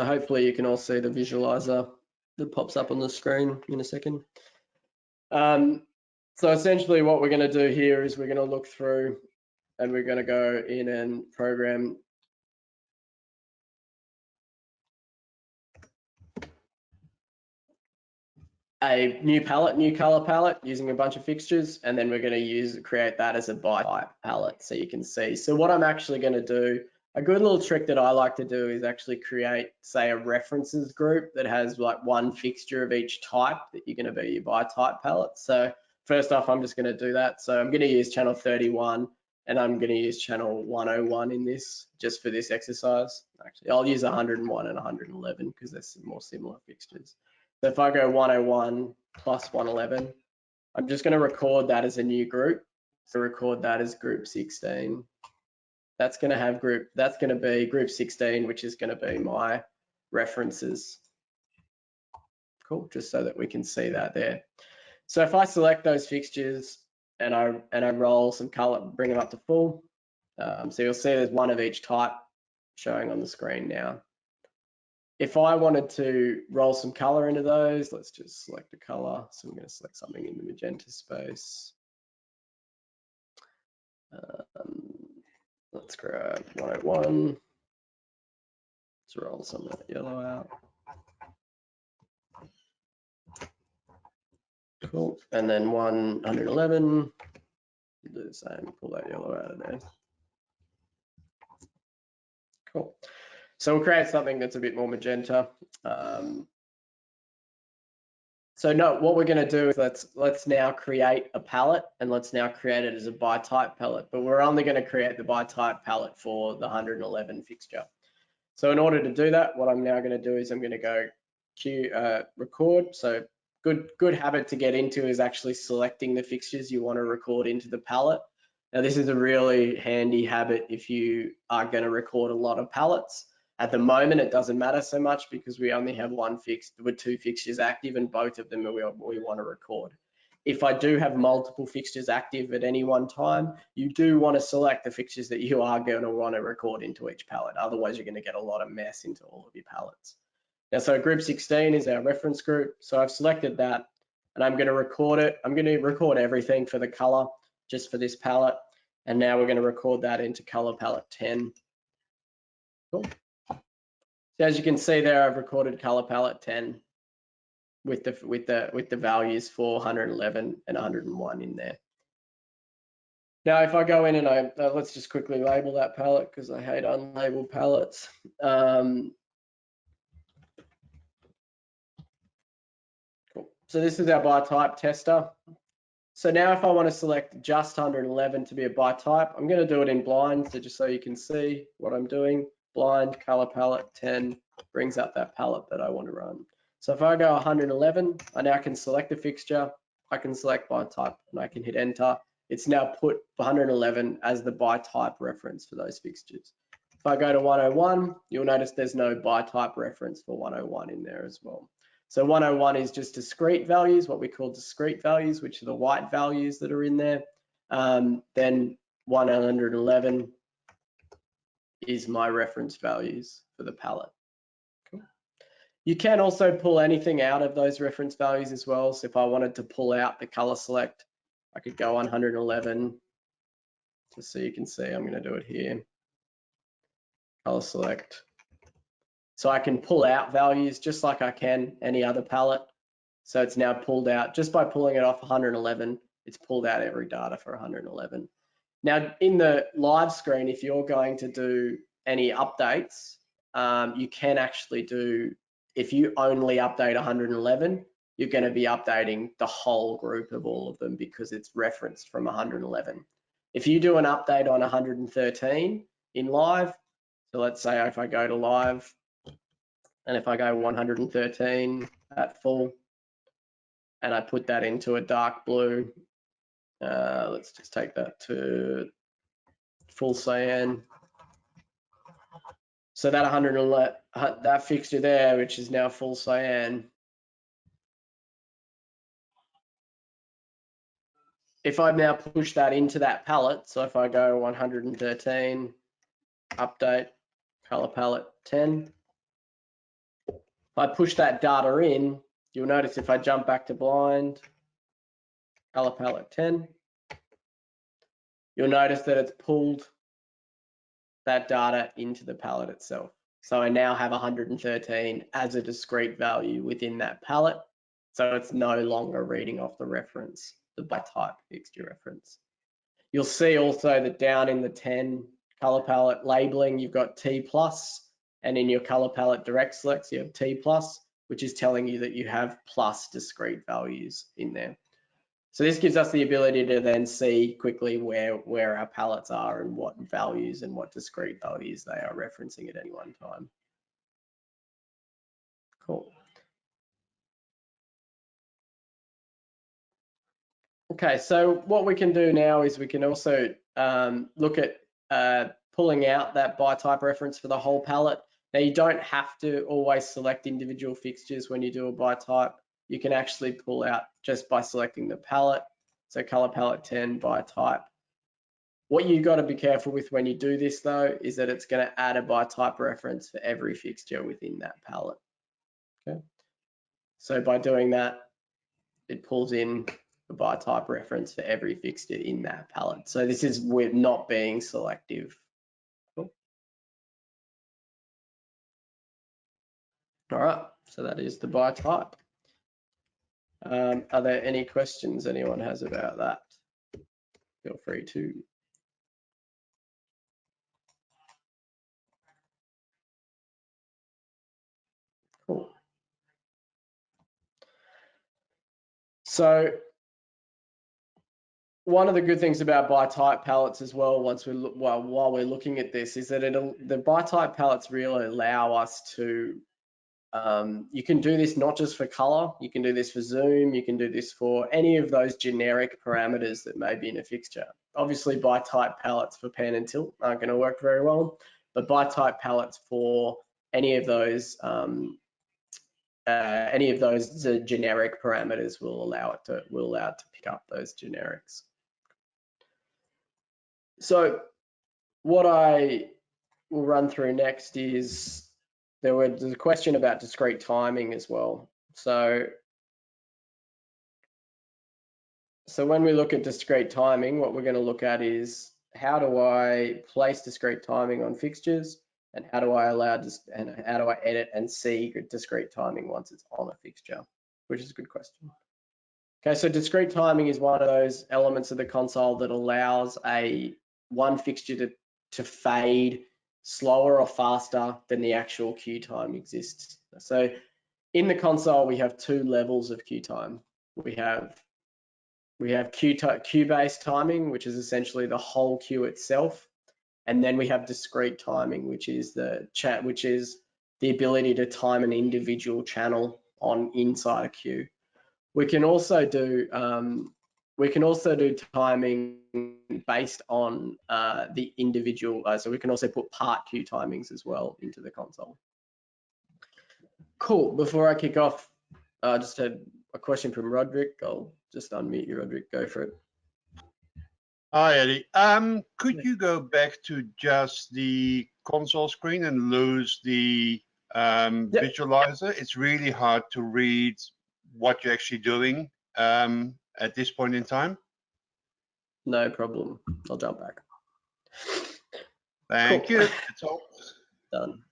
hopefully you can all see the visualizer that pops up on the screen in a second. So essentially what we're going to do here is we're going to look through and we're going to go in and program a new palette, new color palette using a bunch of fixtures, and then we're going to create that as a by type palette so you can see. So what I'm actually going to do, a good little trick that I like to do is actually create, say, a references group that has like one fixture of each type that you're going to be your by type palette. So first off, I'm just going to do that. So I'm going to use channel 31 and I'm going to use channel 101 in this just for this exercise. Actually, I'll use 101 and 111 because they're more similar fixtures. So if I go 101 plus 111, I'm just going to record that as a new group. So record that as group 16. That's going to be group 16, which is going to be my references. Cool, just so that we can see that there. So if I select those fixtures and I roll some color, bring them up to full. So you'll see there's one of each type showing on the screen now. If I wanted to roll some color into those, let's just select a color. So I'm going to select something in the magenta space. Let's grab 101. Let's roll some of that yellow out. Cool. And then 111. Do the same, pull that yellow out of there. Cool. So we'll create something that's a bit more magenta. So no, what we're going to do is let's now create a palette and let's now create it as a by type palette, but we're only going to create the by type palette for the 111 fixture. So in order to do that, what I'm now going to do is I'm going to go record. So good habit to get into is actually selecting the fixtures you want to record into the palette. Now this is a really handy habit if you are going to record a lot of palettes. At the moment, it doesn't matter so much because we only have two fixtures active and both of them we want to record. If I do have multiple fixtures active at any one time, you do want to select the fixtures that you are going to want to record into each palette. Otherwise, you're going to get a lot of mess into all of your palettes. Now, so group 16 is our reference group. So I've selected that and I'm going to record it. I'm going to record everything for the color just for this palette. And now we're going to record that into color palette 10. Cool. So as you can see there, I've recorded color palette 10. with the values for 111 and 101 in there. Now, if I go in and let's just quickly label that palette because I hate unlabeled palettes. Cool. So this is our by type tester. So now if I want to select just 111 to be a by type, I'm going to do it in blind, so just so you can see what I'm doing. Blind, color palette, 10, brings up that palette that I want to run. So if I go 111, I now can select a fixture, I can select by type, and I can hit enter. It's now put 111 as the by type reference for those fixtures. If I go to 101, you'll notice there's no by type reference for 101 in there as well. So 101 is just discrete values, what we call discrete values, which are the white values that are in there. Then 111 is my reference values for the palette. Cool. You can also pull anything out of those reference values as well. So if I wanted to pull out the color select, I could go 111, just so you can see. I'm going to do it here. Color select. So I can pull out values just like I can any other palette. So it's now pulled out just by pulling it off 111. It's pulled out every data for 111. Now in the live screen, if you're going to do any updates, you can actually do, if you only update 111, you're going to be updating the whole group of all of them because it's referenced from 111. If you do an update on 113 in live, so let's say if I go to live and if I go 113 at full and I put that into a dark blue, let's just take that to full cyan. So that 111, that fixture there, which is now full cyan, if I now push that into that palette, so if I go 113, update, color palette 10, if I push that data in, you'll notice if I jump back to blind, color palette 10, you'll notice that it's pulled that data into the palette itself. So I now have 113 as a discrete value within that palette. So it's no longer reading off the reference, the by type fixture reference. You'll see also that down in the 10 color palette labeling, you've got T+, and in your color palette direct selects, you have T+, which is telling you that you have plus discrete values in there. So this gives us the ability to then see quickly where our palettes are and what values and what discrete values they are referencing at any one time. Cool. Okay, so what we can do now is we can also look at pulling out that by type reference for the whole palette. Now you don't have to always select individual fixtures when you do a by type. You can actually pull out just by selecting the palette. So color palette 10 by type. What you've got to be careful with when you do this though, is that it's going to add a by type reference for every fixture within that palette. Okay. So by doing that, it pulls in a by type reference for every fixture in that palette. So this is with not being selective. Cool. All right, so that is the by type. Are there any questions anyone has about that? Feel free to. Cool. So one of the good things about by type palettes as well, while we're looking at this, is that the by type palettes really allow us to, you can do this not just for color, you can do this for zoom, you can do this for any of those generic parameters that may be in a fixture. Obviously by type palettes for pan and tilt aren't going to work very well, but by type palettes for any of those generic parameters will allow it to pick up those generics. So what I will run through next is there's a question about discrete timing as well. So when we look at discrete timing, what we're going to look at is how do I place discrete timing on fixtures, and how do I edit and see discrete timing once it's on a fixture. which is a good question. Okay, so discrete timing is one of those elements of the console that allows one fixture to fade slower or faster than the actual queue time exists. So in the console, we have two levels of queue time. We have queue-based timing, which is essentially the whole queue itself, and then we have discrete timing, which is the ability to time an individual channel inside a queue. We can also do timing based on the individual. So we can also put part queue timings as well into the console. Cool. Before I kick off, I just had a question from Roderick. I'll just unmute you, Roderick. Go for it.
Hi, Eddie. Could you go back to just the console screen and lose the visualizer? It's really hard to read what you're actually doing at this point in time.
No problem. I'll jump back.
Thank you. That's all.
Done.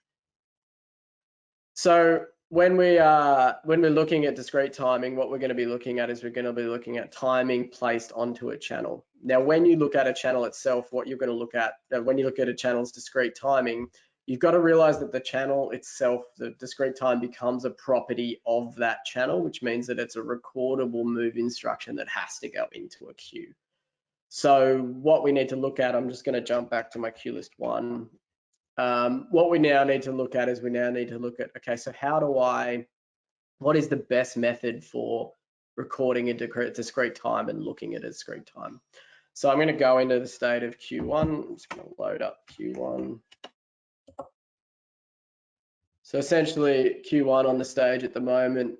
So when we're looking at discrete timing, what we're going to be looking at is we're going to be looking at timing placed onto a channel. Now, when you look at a channel itself, what you're going to look at when you look at a channel's discrete timing, you've got to realize that the channel itself, the discrete time, becomes a property of that channel, which means that it's a recordable move instruction that has to go into a queue. So what we need to look at, I'm just going to jump back to my queue list one. What we now need to look at is okay, so what is the best method for recording a discrete time and looking at a discrete time? So I'm going to go into the state of Q1. I'm just going to load up Q1. So essentially Q1 on the stage at the moment.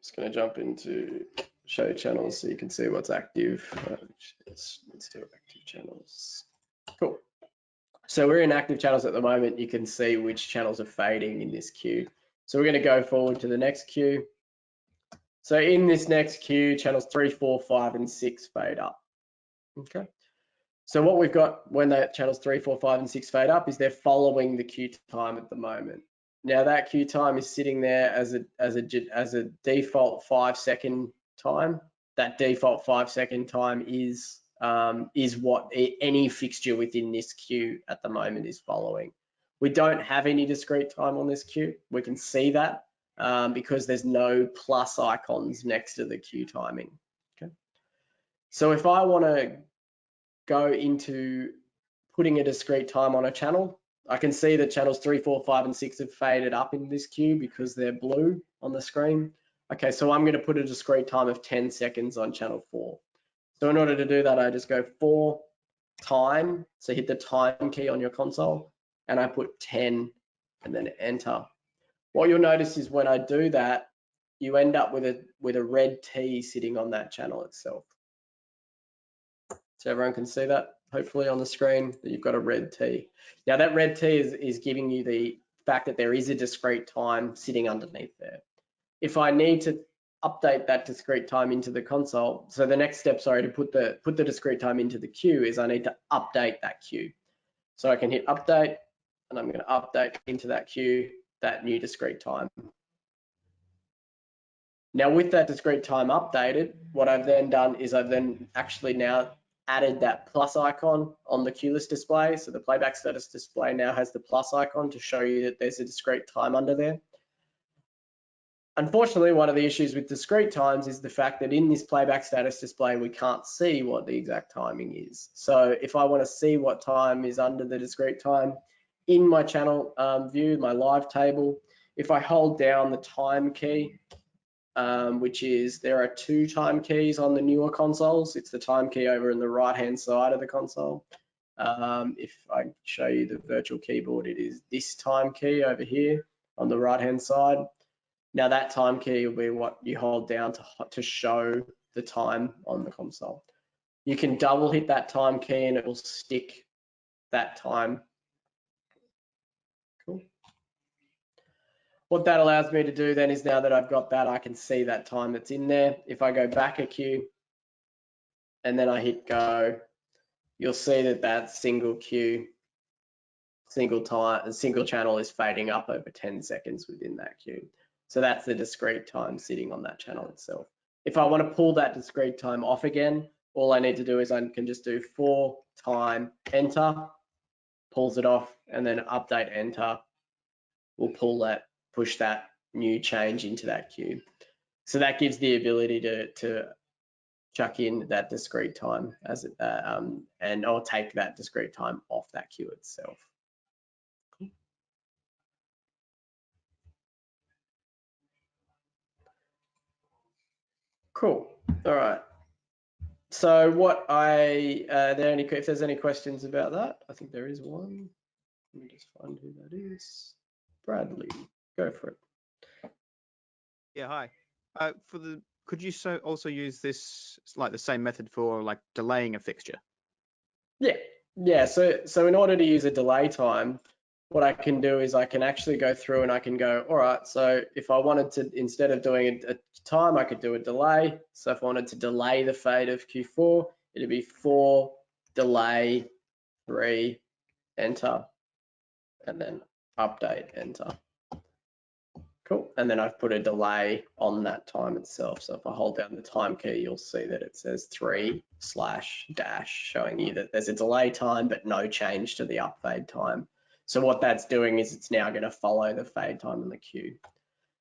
Just going to jump into show channels so you can see what's active. Let's do active channels. Cool. So we're in active channels at the moment. You can see which channels are fading in this queue. So we're going to go forward to the next queue. So in this next queue, channels 3, 4, 5, and 6 fade up. Okay. So what we've got when that channels 3, 4, 5, and 6 fade up is they're following the queue time at the moment. Now that queue time is sitting there as a default 5-second time. That default 5-second time is what any fixture within this queue at the moment is following. We don't have any discrete time on this queue. We can see that because there's no plus icons next to the queue timing. Okay. So if I want to go into putting a discrete time on a channel, I can see that channels 3, 4, 5, and 6 have faded up in this queue because they're blue on the screen. Okay, so I'm going to put a discrete time of 10 seconds on channel 4. So in order to do that, I just go 4 time, so hit the time key on your console, and I put 10 and then enter. What you'll notice is when I do that, you end up with a red T sitting on that channel itself. So everyone can see that, hopefully on the screen, that you've got a red T. Now that red T is giving you the fact that there is a discrete time sitting underneath there. If I need to update that discrete time into the console, so the next step, sorry, to put the discrete time into the queue is I need to update that queue. So I can hit update, and I'm going to update into that queue that new discrete time. Now with that discrete time updated, what I've then done is I've then actually now added that plus icon on the queue list display. So the playback status display now has the plus icon to show you that there's a discrete time under there. Unfortunately, one of the issues with discrete times is the fact that in this playback status display, we can't see what the exact timing is. So if I want to see what time is under the discrete time in my channel view, my live table, if I hold down the time key, which is, there are 2 time keys on the newer consoles. It's the time key over in the right-hand side of the console. If I show you the virtual keyboard, it is this time key over here on the right-hand side. Now that time key will be what you hold down to show the time on the console. You can double hit that time key and it will stick that time. Cool. What that allows me to do then is, now that I've got that, I can see that time that's in there. If I go back a queue and then I hit go, you'll see that that single queue single channel is fading up over 10 seconds within that queue. So that's the discrete time sitting on that channel itself. If I want to pull that discrete time off again, all I need to do is I can just do for time enter, pulls it off, and then update enter will push that new change into that queue. So that gives the ability to chuck in that discrete time as and I'll take that discrete time off that queue itself. Cool. All right. So if there's any questions about that, I think there is one. Let me just find who that is. Bradley, go for it.
Yeah, hi. Could you also use this like the same method for like delaying a fixture?
Yeah. So in order to use a delay time, what I can do is I can actually go through and I can go, all right, so if I wanted to, instead of doing a time, I could do a delay. So if I wanted to delay the fade of Q4, it'd be 4, delay, 3, enter, and then update, enter. Cool. And then I've put a delay on that time itself. So if I hold down the time key, you'll see that it says 3/-- showing you that there's a delay time, but no change to the up fade time. So what that's doing is it's now going to follow the fade time in the queue.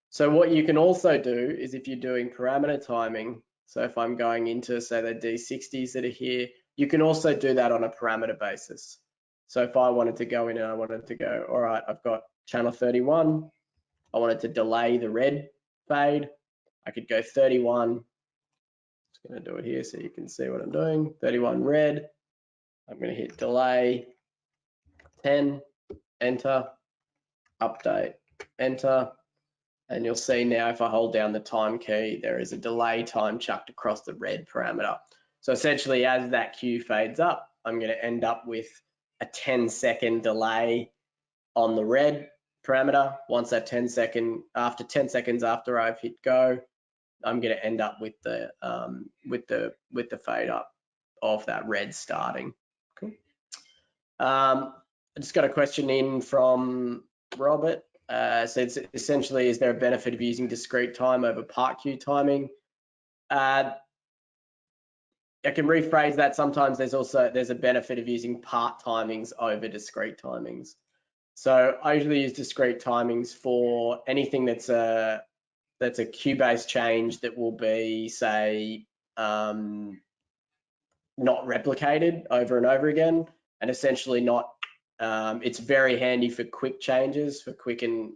So what you can also do is if you're doing parameter timing, so if I'm going into, say, the D60s that are here, you can also do that on a parameter basis. So if I wanted to go in and I wanted to go, all right, I've got channel 31, I wanted to delay the red fade, I could go 31. Just going to do it here so you can see what I'm doing. 31 red. I'm going to hit delay, 10, enter, update, enter. And you'll see now if I hold down the time key, there is a delay time chucked across the red parameter. So essentially as that queue fades up, I'm going to end up with a 10-second delay on the red parameter. Once that 10 seconds after I've hit go, I'm going to end up with the fade up of that red starting. Cool. I just got a question in from Robert. So it's essentially, is there a benefit of using discrete time over part queue timing? I can rephrase that. Sometimes there's a benefit of using part timings over discrete timings. So I usually use discrete timings for anything that's a queue-based change that will be, say, not replicated over and over again, and essentially not. It's very handy for quick changes, for quick and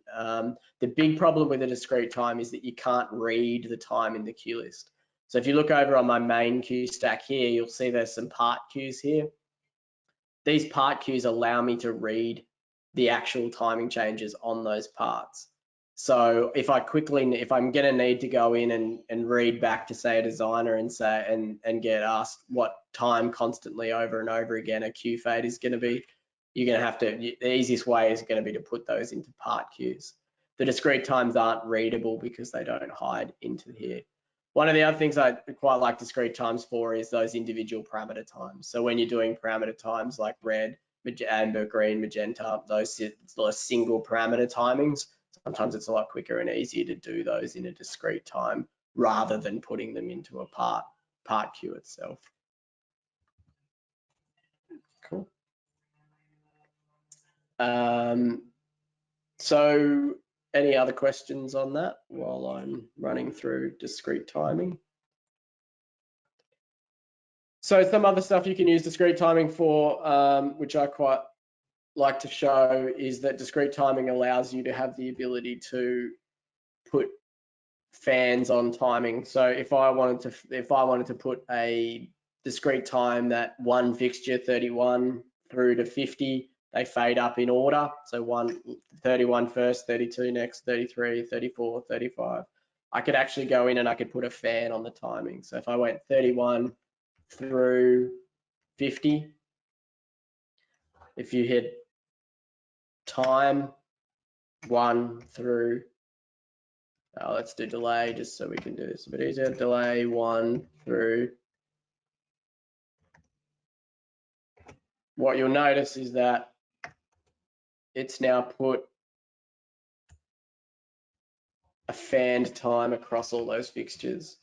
the big problem with a discrete time is that you can't read the time in the queue list. So if you look over on my main queue stack here, you'll see there's some part queues here. These part queues allow me to read the actual timing changes on those parts. So if I'm going to need to go in and read back to, say, a designer and say and get asked what time constantly over and over again a queue fade is going to be, you're going to have to, the easiest way is going to be to put those into part queues. The discrete times aren't readable because they don't hide into here. One of the other things I quite like discrete times for is those individual parameter times. So when you're doing parameter times like red, amber, green, magenta, those single parameter timings, sometimes it's a lot quicker and easier to do those in a discrete time rather than putting them into a part queue itself. Cool. So any other questions on that while I'm running through discrete timing? So some other stuff you can use discrete timing for, which I quite like to show, is that discrete timing allows you to have the ability to put fans on timing. So if I wanted to put a discrete time that one fixture 31 through to 50, they fade up in order. So 31 first, 32 next, 33, 34, 35. I could actually go in and I could put a fan on the timing. So if I went 31 through 50, if you hit time 1 through, let's do delay just so we can do this a bit easier. Delay 1 through. What you'll notice is that it's now put a fanned time across all those fixtures.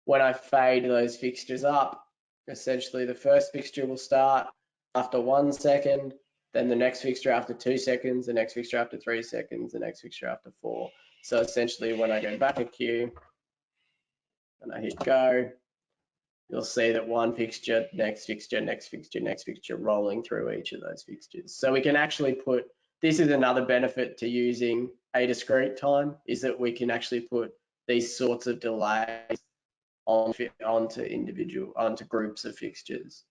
When I fade those fixtures up, essentially the first fixture will start after 1 second, then the next fixture after 2 seconds, the next fixture after 3 seconds, the next fixture after 4. So essentially when I go back a queue and I hit go, you'll see that one fixture, next fixture, next fixture, next fixture, rolling through each of those fixtures. So we can actually put, this is another benefit to using a discrete time, is that we can actually put these sorts of delays onto groups of fixtures.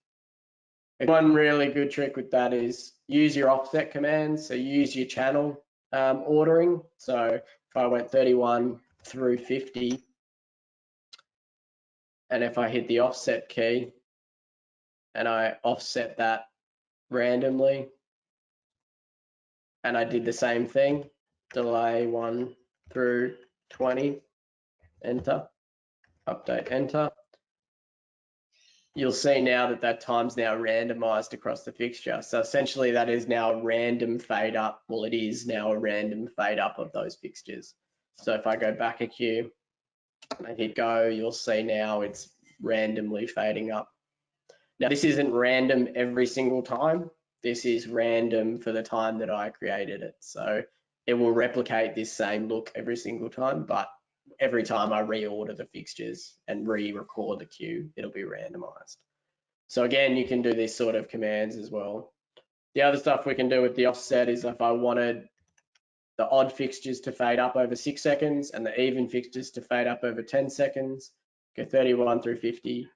One really good trick with that is use your offset commands. So use your channel ordering. So if I went 31 through 50, and if I hit the offset key and I offset that randomly, and I did the same thing, delay 1 through 20, enter, update, enter. You'll see now that that time's now randomized across the fixture. So essentially that is now a random fade up. Well, it is now a random fade up of those fixtures. So if I go back a queue and I hit go, you'll see now it's randomly fading up. Now this isn't random every single time. This is random for the time that I created it. So it will replicate this same look every single time, but every time I reorder the fixtures and re-record the queue, it'll be randomized. So again, you can do these sort of commands as well. The other stuff we can do with the offset is if I wanted the odd fixtures to fade up over 6 seconds and the even fixtures to fade up over 10 seconds, go 31 through 50,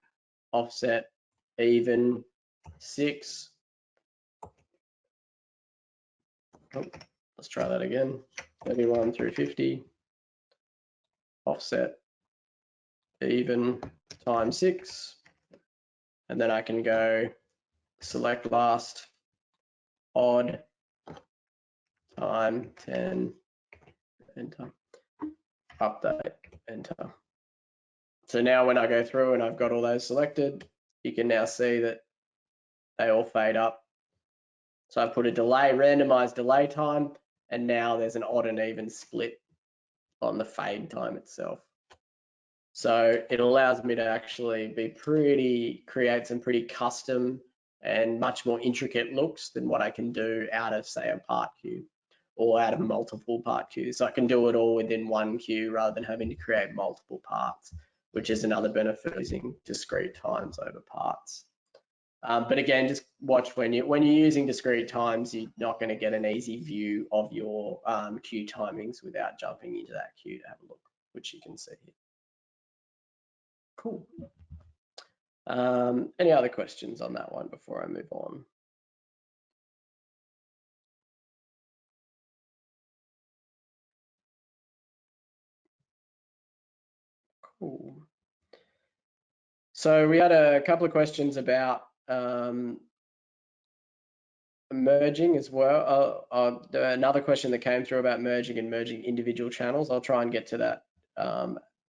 offset, even, 6. Oh, let's try that again. 31 through 50, offset, even, times 6. And then I can go select last, odd, time, 10, enter, update, enter. So now when I go through and I've got all those selected, you can now see that they all fade up. So I've put a delay, randomized delay time, and now there's an odd and even split on the fade time itself. So it allows me to actually create some pretty custom and much more intricate looks than what I can do out of, say, a part queue or out of multiple part queues. So I can do it all within one queue rather than having to create multiple parts, which is another benefit of using discrete times over parts. But again, just watch when you're using discrete times, you're not going to get an easy view of your queue timings without jumping into that queue to have a look, which you can see here. Cool. Any other questions on that one before I move on? Cool. So we had a couple of questions about merging as well. Another question that came through about merging and merging individual channels. I'll try and get to that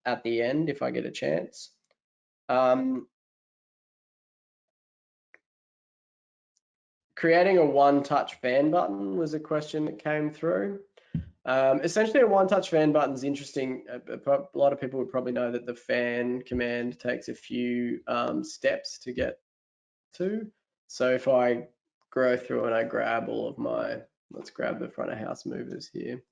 at the end if I get a chance. Creating a one-touch fan button was a question that came through. Essentially, a one-touch fan button is interesting. A lot of people would probably know that the fan command takes a few steps to get to. So if I go through and I grab all of my, let's grab the front of house movers here.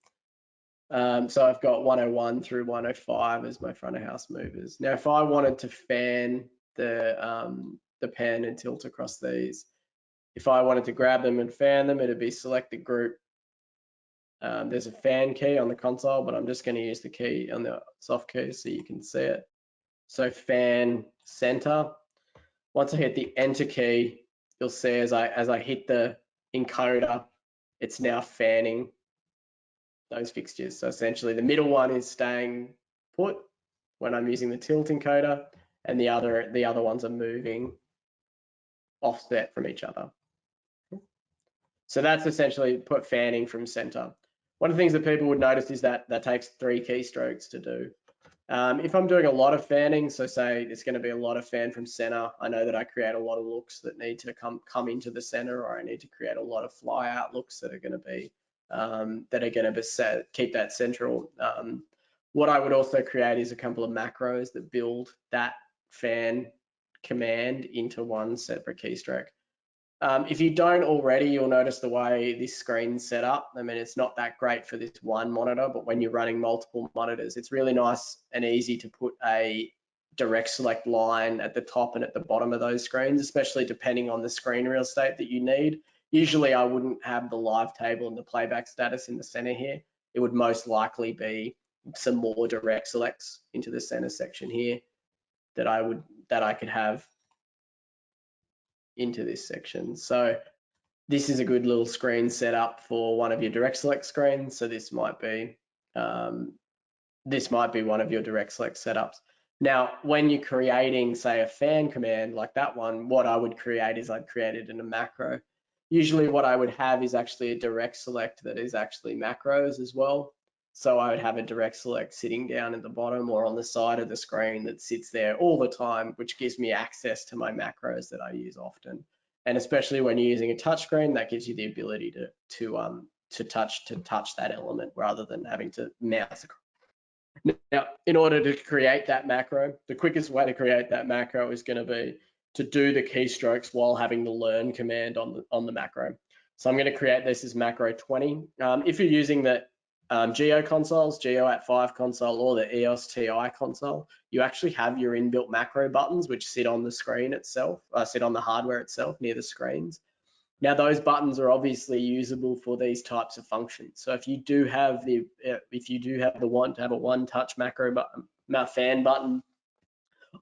So I've got 101 through 105 as my front of house movers. Now, if I wanted to fan the pan and tilt across these, if I wanted to grab them and fan them, it'd be select the group. There's a fan key on the console, but I'm just going to use the key on the soft key so you can see it. So fan center. Once I hit the enter key, you'll see as I hit the encoder, it's now fanning those fixtures. So essentially the middle one is staying put when I'm using the tilt encoder, and the other ones are moving offset from each other. So that's essentially put fanning from center. One of the things that people would notice is that that takes 3 keystrokes to do. If I'm doing a lot of fanning, so say it's going to be a lot of fan from center, I know that I create a lot of looks that need to come into the center, or I need to create a lot of fly out looks that are going to be keep that central. What I would also create is a couple of macros that build that fan command into one separate keystroke. If you don't already, you'll notice the way this screen's set up. I mean, it's not that great for this one monitor, but when you're running multiple monitors, it's really nice and easy to put a direct select line at the top and at the bottom of those screens, especially depending on the screen real estate that you need. Usually I wouldn't have the live table and the playback status in the center here. It would most likely be some more direct selects into the center section here that I could have into this section. So this is a good little screen set up for one of your direct select screens. So this might be one of your direct select setups. Now, when you're creating, say, a fan command like that one, what I would create is I'd create it in a macro. Usually what I would have is actually a direct select that is actually macros as well. So I would have a direct select sitting down at the bottom or on the side of the screen that sits there all the time, which gives me access to my macros that I use often. And especially when you're using a touchscreen, that gives you the ability to touch that element rather than having to mouse across. Now, in order to create that macro, the quickest way to create that macro is going to be to do the keystrokes while having the learn command on the macro. So I'm going to create this as macro 20. If you're using the Geo consoles, Geo at 5 console or the EOS TI console, you actually have your inbuilt macro buttons which sit on the screen itself, sit on the hardware itself near the screens. Now those buttons are obviously usable for these types of functions. So if you do have the want to have a one-touch macro button, fan button,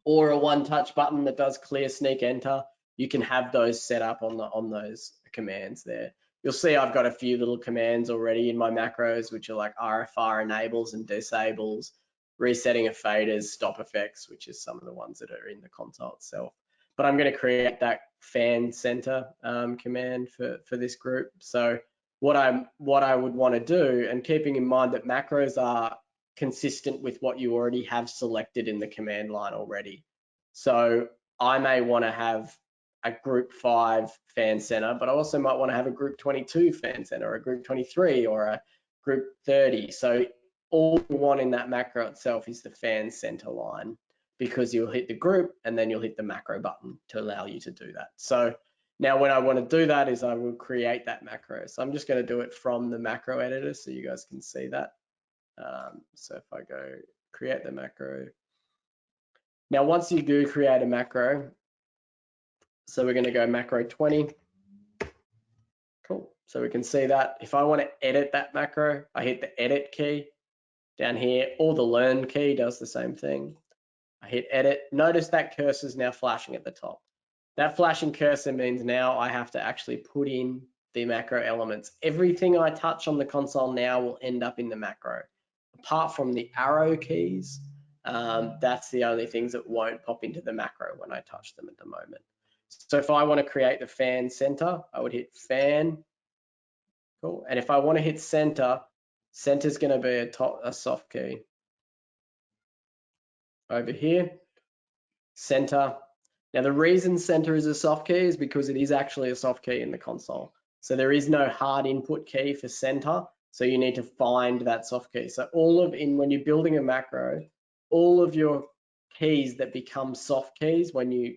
or a one-touch button that does clear sneak enter, you can have those set up on those commands there. You'll see I've got a few little commands already in my macros, which are like RFR enables and disables, resetting of faders, stop effects, which is some of the ones that are in the console itself. But I'm going to create that fan center command for this group. So what I would want to do, and keeping in mind that macros are consistent with what you already have selected in the command line already. So I may want to have a group 5 fan center, but I also might want to have a group 22 fan center, or a group 23, or a group 30. So all you want in that macro itself is the fan center line, because you'll hit the group and then you'll hit the macro button to allow you to do that. So now when I want to do that is I will create that macro. So I'm just going to do it from the macro editor so you guys can see that. So if I go create the macro. Now, once you do create a macro, so we're going to go macro 20. Cool. So we can see that if I want to edit that macro, I hit the edit key down here, or the learn key does the same thing. I hit edit. Notice that cursor is now flashing at the top. That flashing cursor means now I have to actually put in the macro elements. Everything I touch on the console now will end up in the macro. Apart from the arrow keys, that's the only things that won't pop into the macro when I touch them at the moment. So if I want to create the fan center, I would hit fan. Cool. And if I want to hit center, center is going to be a soft key. Over here, center. Now the reason center is a soft key is because it is actually a soft key in the console. So there is no hard input key for center. So you need to find that soft key. So when you're building a macro, all of your keys that become soft keys when you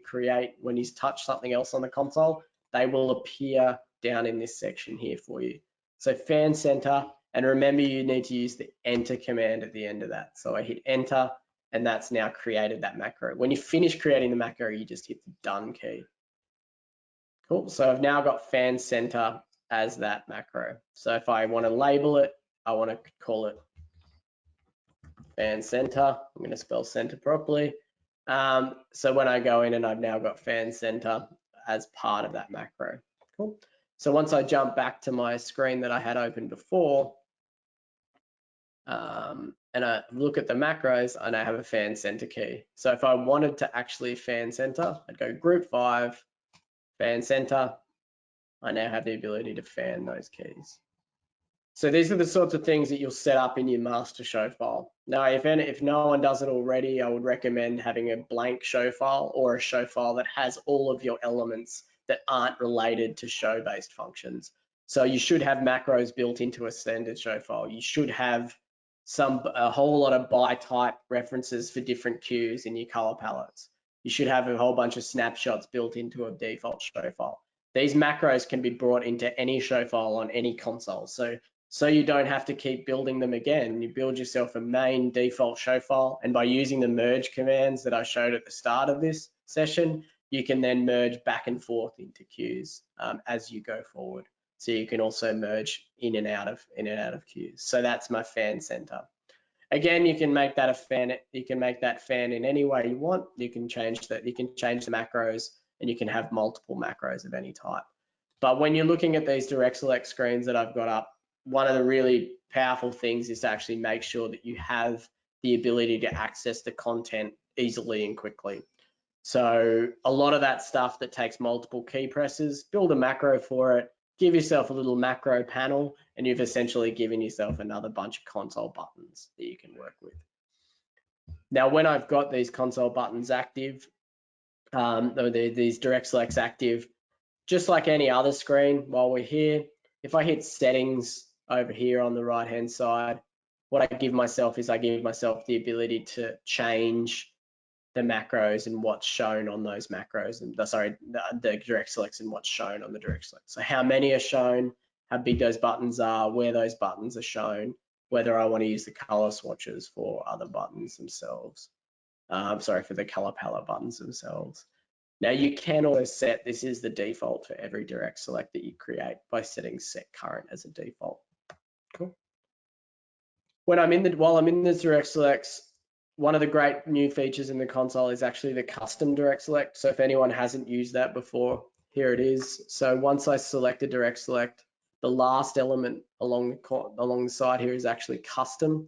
touch something else on the console, they will appear down in this section here for you. So fan center, and remember you need to use the enter command at the end of that. So I hit enter, and that's now created that macro. When you finish creating the macro, you just hit the done key. Cool, so I've now got fan center as that macro. So if I want to label it, I want to call it fan center. I'm going to spell center properly. So when I go in, and I've now got fan center as part of that macro. Cool. So once I jump back to my screen that I had open before, and I look at the macros, and I have a fan center key. So if I wanted to actually fan center, I'd go group 5, fan center. I now have the ability to fan those keys. So these are the sorts of things that you'll set up in your master show file. Now, if no one does it already, I would recommend having a blank show file or a show file that has all of your elements that aren't related to show-based functions. So you should have macros built into a standard show file. You should have a whole lot of by type references for different cues in your color palettes. You should have a whole bunch of snapshots built into a default show file. These macros can be brought into any show file on any console. So you don't have to keep building them again. You build yourself a main default show file, and by using the merge commands that I showed at the start of this session, you can then merge back and forth into queues as you go forward. So you can also merge in and out of queues. So that's my fan center. Again, you can make that a fan. You can make that fan in any way you want. You can change that. You can change the macros, and you can have multiple macros of any type. But when you're looking at these direct select screens that I've got up, one of the really powerful things is to actually make sure that you have the ability to access the content easily and quickly. So a lot of that stuff that takes multiple key presses, build a macro for it, give yourself a little macro panel, and you've essentially given yourself another bunch of console buttons that you can work with. Now, when I've got these console buttons active, these direct selects active, just like any other screen, while we're here, if I hit settings over here on the right hand side, what I give myself is I give myself the ability to change the macros and what's shown on those macros, and the direct selects and what's shown on the direct select. So how many are shown, how big those buttons are, where those buttons are shown, whether I want to use the color swatches for other buttons themselves. For the color palette buttons themselves. Now you can also set, this is the default for every direct select that you create by setting set current as a default. Cool. While I'm in the direct selects, one of the great new features in the console is actually the custom direct select. So if anyone hasn't used that before, here it is. So once I select a direct select, the last element along the side here is actually custom.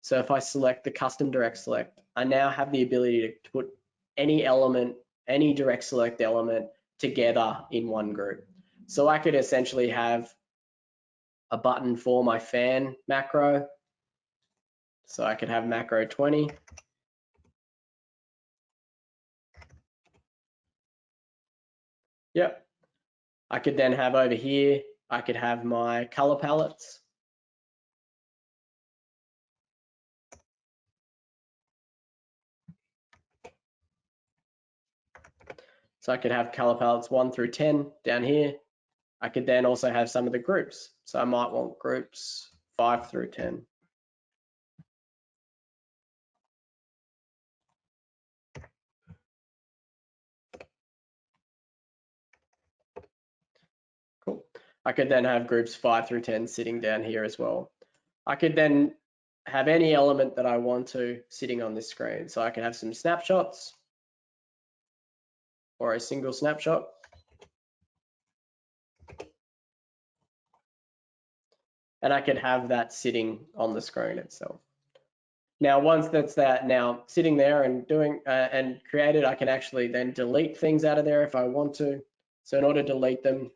So if I select the custom direct select, I now have the ability to put any element, any direct select element together in one group. So I could essentially have a button for my fan macro. So I could have macro 20. Yep. I could then have over here, I could have my color palettes. So I could have color palettes 1 through 10 down here. I could then also have some of the groups. So I might want groups 5 through 10. Cool. I could then have groups 5 through 10 sitting down here as well. I could then have any element that I want to sitting on this screen. So I can have some snapshots or a single snapshot. And I could have that sitting on the screen itself. Now, once that's now sitting there and doing and created, I can actually then delete things out of there if I want to. So in order to delete them,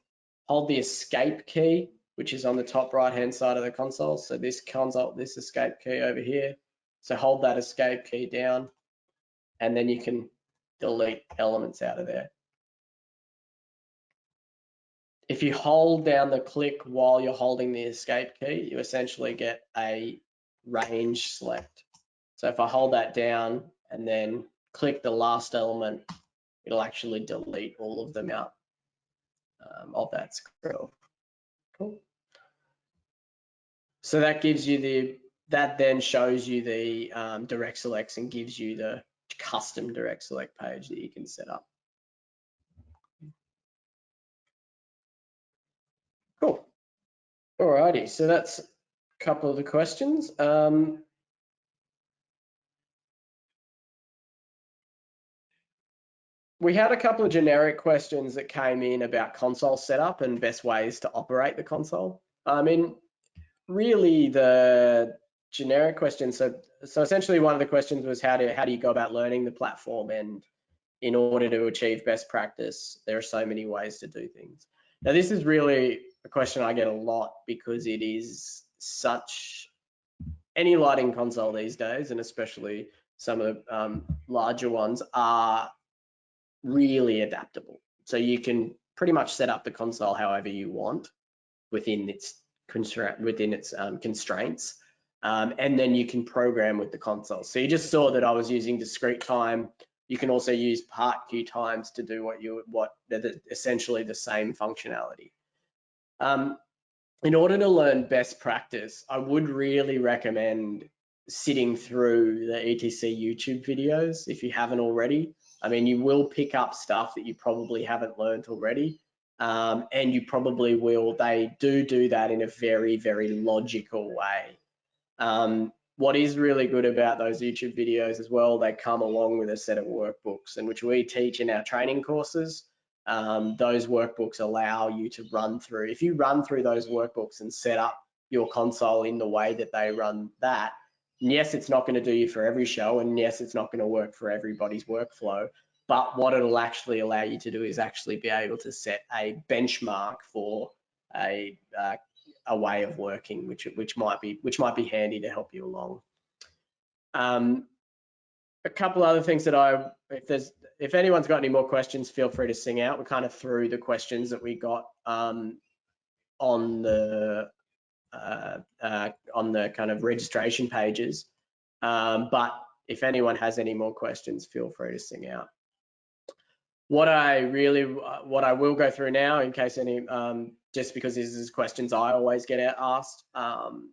hold the escape key, which is on the top right-hand side of the console. So this escape key over here. So hold that escape key down, and then you can delete elements out of there. If you hold down the click while you're holding the escape key, you essentially get a range select. So if I hold that down and then click the last element, it'll actually delete all of them out of that scroll. Cool. So that gives you that then shows you the direct selects and gives you the custom direct select page that you can set up. Cool. Alrighty, so that's a couple of the questions. We had a couple of generic questions that came in about console setup and best ways to operate the console. I mean, really the generic question, so essentially one of the questions was how do you go about learning the platform, and in order to achieve best practice, there are so many ways to do things. Now this is really a question I get a lot because it is such, any lighting console these days, and especially some of the larger ones, are really adaptable. So you can pretty much set up the console however you want within its constraints, and then you can program with the console. So you just saw that I was using discrete time. You can also use part queue times to do essentially the same functionality. In order to learn best practice, I would really recommend sitting through the ETC YouTube videos if you haven't already. I mean, you will pick up stuff that you probably haven't learned already, and you probably will. They do that in a very, very logical way. What is really good about those YouTube videos as well, they come along with a set of workbooks, and which we teach in our training courses. Those workbooks allow you to run through. If you run through those workbooks and set up your console in the way that they run that, yes, it's not going to do you for every show, and yes, it's not going to work for everybody's workflow. But what it'll actually allow you to do is actually be able to set a benchmark for a way of working, which might be handy to help you along. A couple other things that if anyone's got any more questions, feel free to sing out. We kind of threw the questions that we got on the kind of registration pages, but if anyone has any more questions, feel free to sing out. What I will go through now, in case any, just because this is questions I always get asked,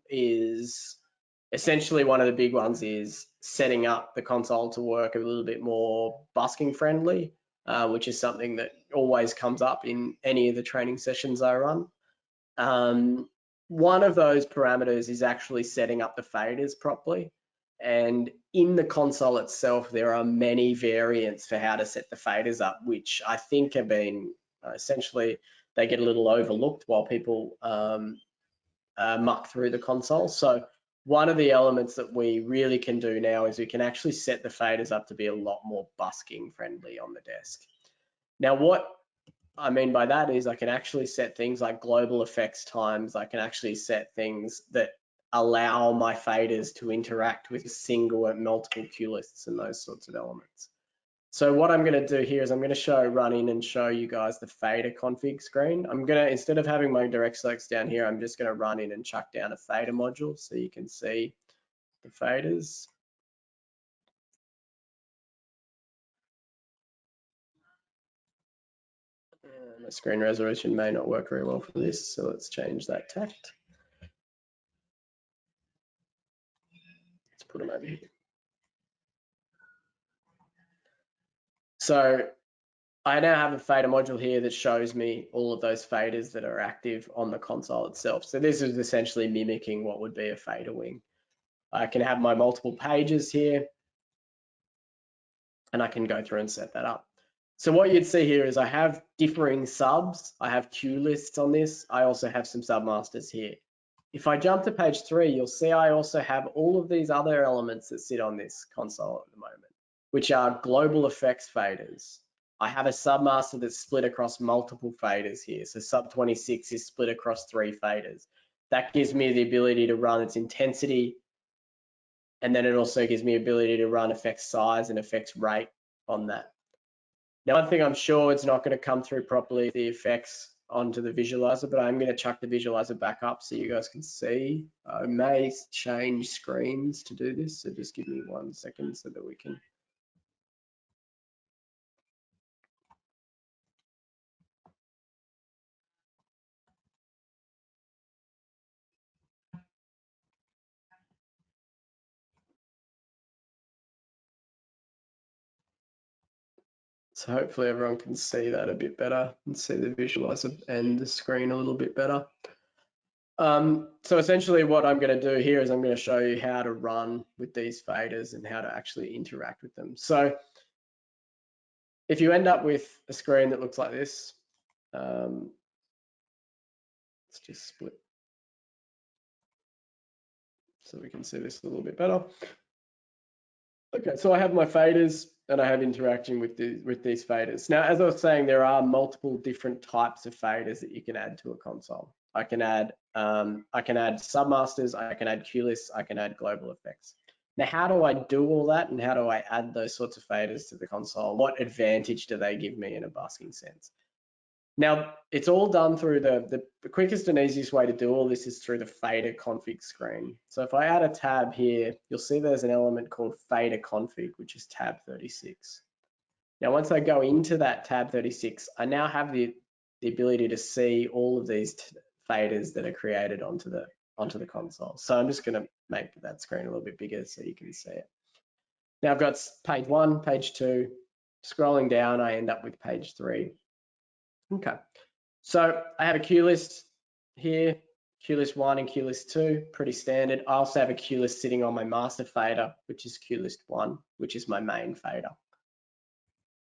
is essentially one of the big ones is setting up the console to work a little bit more busking friendly, which is something that always comes up in any of the training sessions I run. One of those parameters is actually setting up the faders properly. And in the console itself, there are many variants for how to set the faders up, which I think have been essentially, they get a little overlooked while people muck through the console. So one of the elements that we really can do now is we can actually set the faders up to be a lot more busking friendly on the desk. Now, what I mean by that is I can actually set things like global effects times. I can actually set things that allow my faders to interact with single and multiple cue lists and those sorts of elements. So what I'm going to do here is I'm going to run in and show you guys the fader config screen. I'm going to, instead of having my direct selects down here, I'm just going to run in and chuck down a fader module so you can see the faders. My screen resolution may not work very well for this, so let's change that tact. Let's put them over here. So I now have a fader module here that shows me all of those faders that are active on the console itself. So this is essentially mimicking what would be a fader wing. I can have my multiple pages here, and I can go through and set that up. So what you'd see here is I have differing subs. I have cue lists on this. I also have some submasters here. If I jump to page 3, you'll see I also have all of these other elements that sit on this console at the moment, which are global effects faders. I have a submaster that's split across multiple faders here. So sub 26 is split across 3 faders. That gives me the ability to run its intensity, and then it also gives me ability to run effects size and effects rate on that. Now, one thing I'm sure it's not going to come through properly, the effects onto the visualizer, but I'm going to chuck the visualizer back up so you guys can see. I may change screens to do this, so just give me 1 second so that we can. So hopefully everyone can see that a bit better and see the visualizer and the screen a little bit better. So essentially what I'm going to do here is I'm going to show you how to run with these faders and how to actually interact with them. So if you end up with a screen that looks like this, let's just split so we can see this a little bit better. Okay, so I have my faders and I have interaction with these faders. Now, as I was saying, there are multiple different types of faders that you can add to a console. I can add submasters, I can add cue lists, I can add global effects. Now, how do I do all that, and how do I add those sorts of faders to the console? What advantage do they give me in a busking sense? Now, it's all done through the quickest and easiest way to do all this is through the fader config screen. So if I add a tab here, you'll see there's an element called fader config, which is tab 36. Now, once I go into that tab 36, I now have the ability to see all of these faders that are created onto the console. So I'm just going to make that screen a little bit bigger so you can see it. Now I've got page 1, page 2. Scrolling down, I end up with page 3. Okay, so I have a cue list here, cue list 1 and cue list 2, pretty standard. I also have a cue list sitting on my master fader, which is cue list 1, which is my main fader.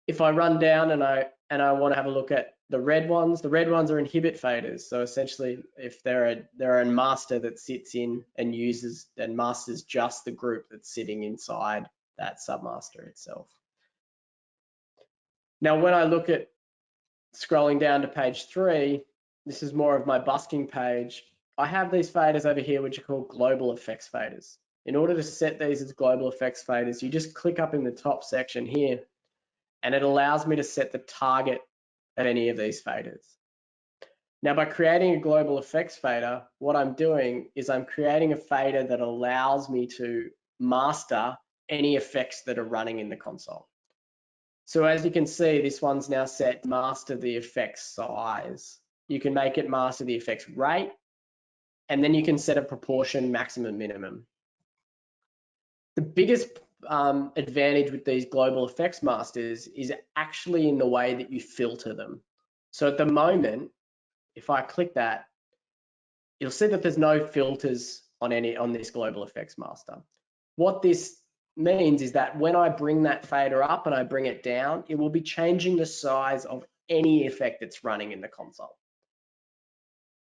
If I run down and I want to have a look at the red ones are inhibit faders. So essentially, if they're a master that sits in and uses and masters just the group that's sitting inside that submaster itself. Now, when I look at scrolling down to page 3, this is more of my busking page. I have these faders over here, which are called global effects faders. In order to set these as global effects faders, you just click up in the top section here, and it allows me to set the target of any of these faders. Now, by creating a global effects fader, what I'm doing is I'm creating a fader that allows me to master any effects that are running in the console. So as you can see, this one's now set master the effects size. You can make it master the effects rate, and then you can set a proportion maximum minimum. The biggest advantage with these global effects masters is actually in the way that you filter them. So at the moment, if I click that, you'll see that there's no filters on this global effects master. What this means is that when I bring that fader up and I bring it down, it will be changing the size of any effect that's running in the console.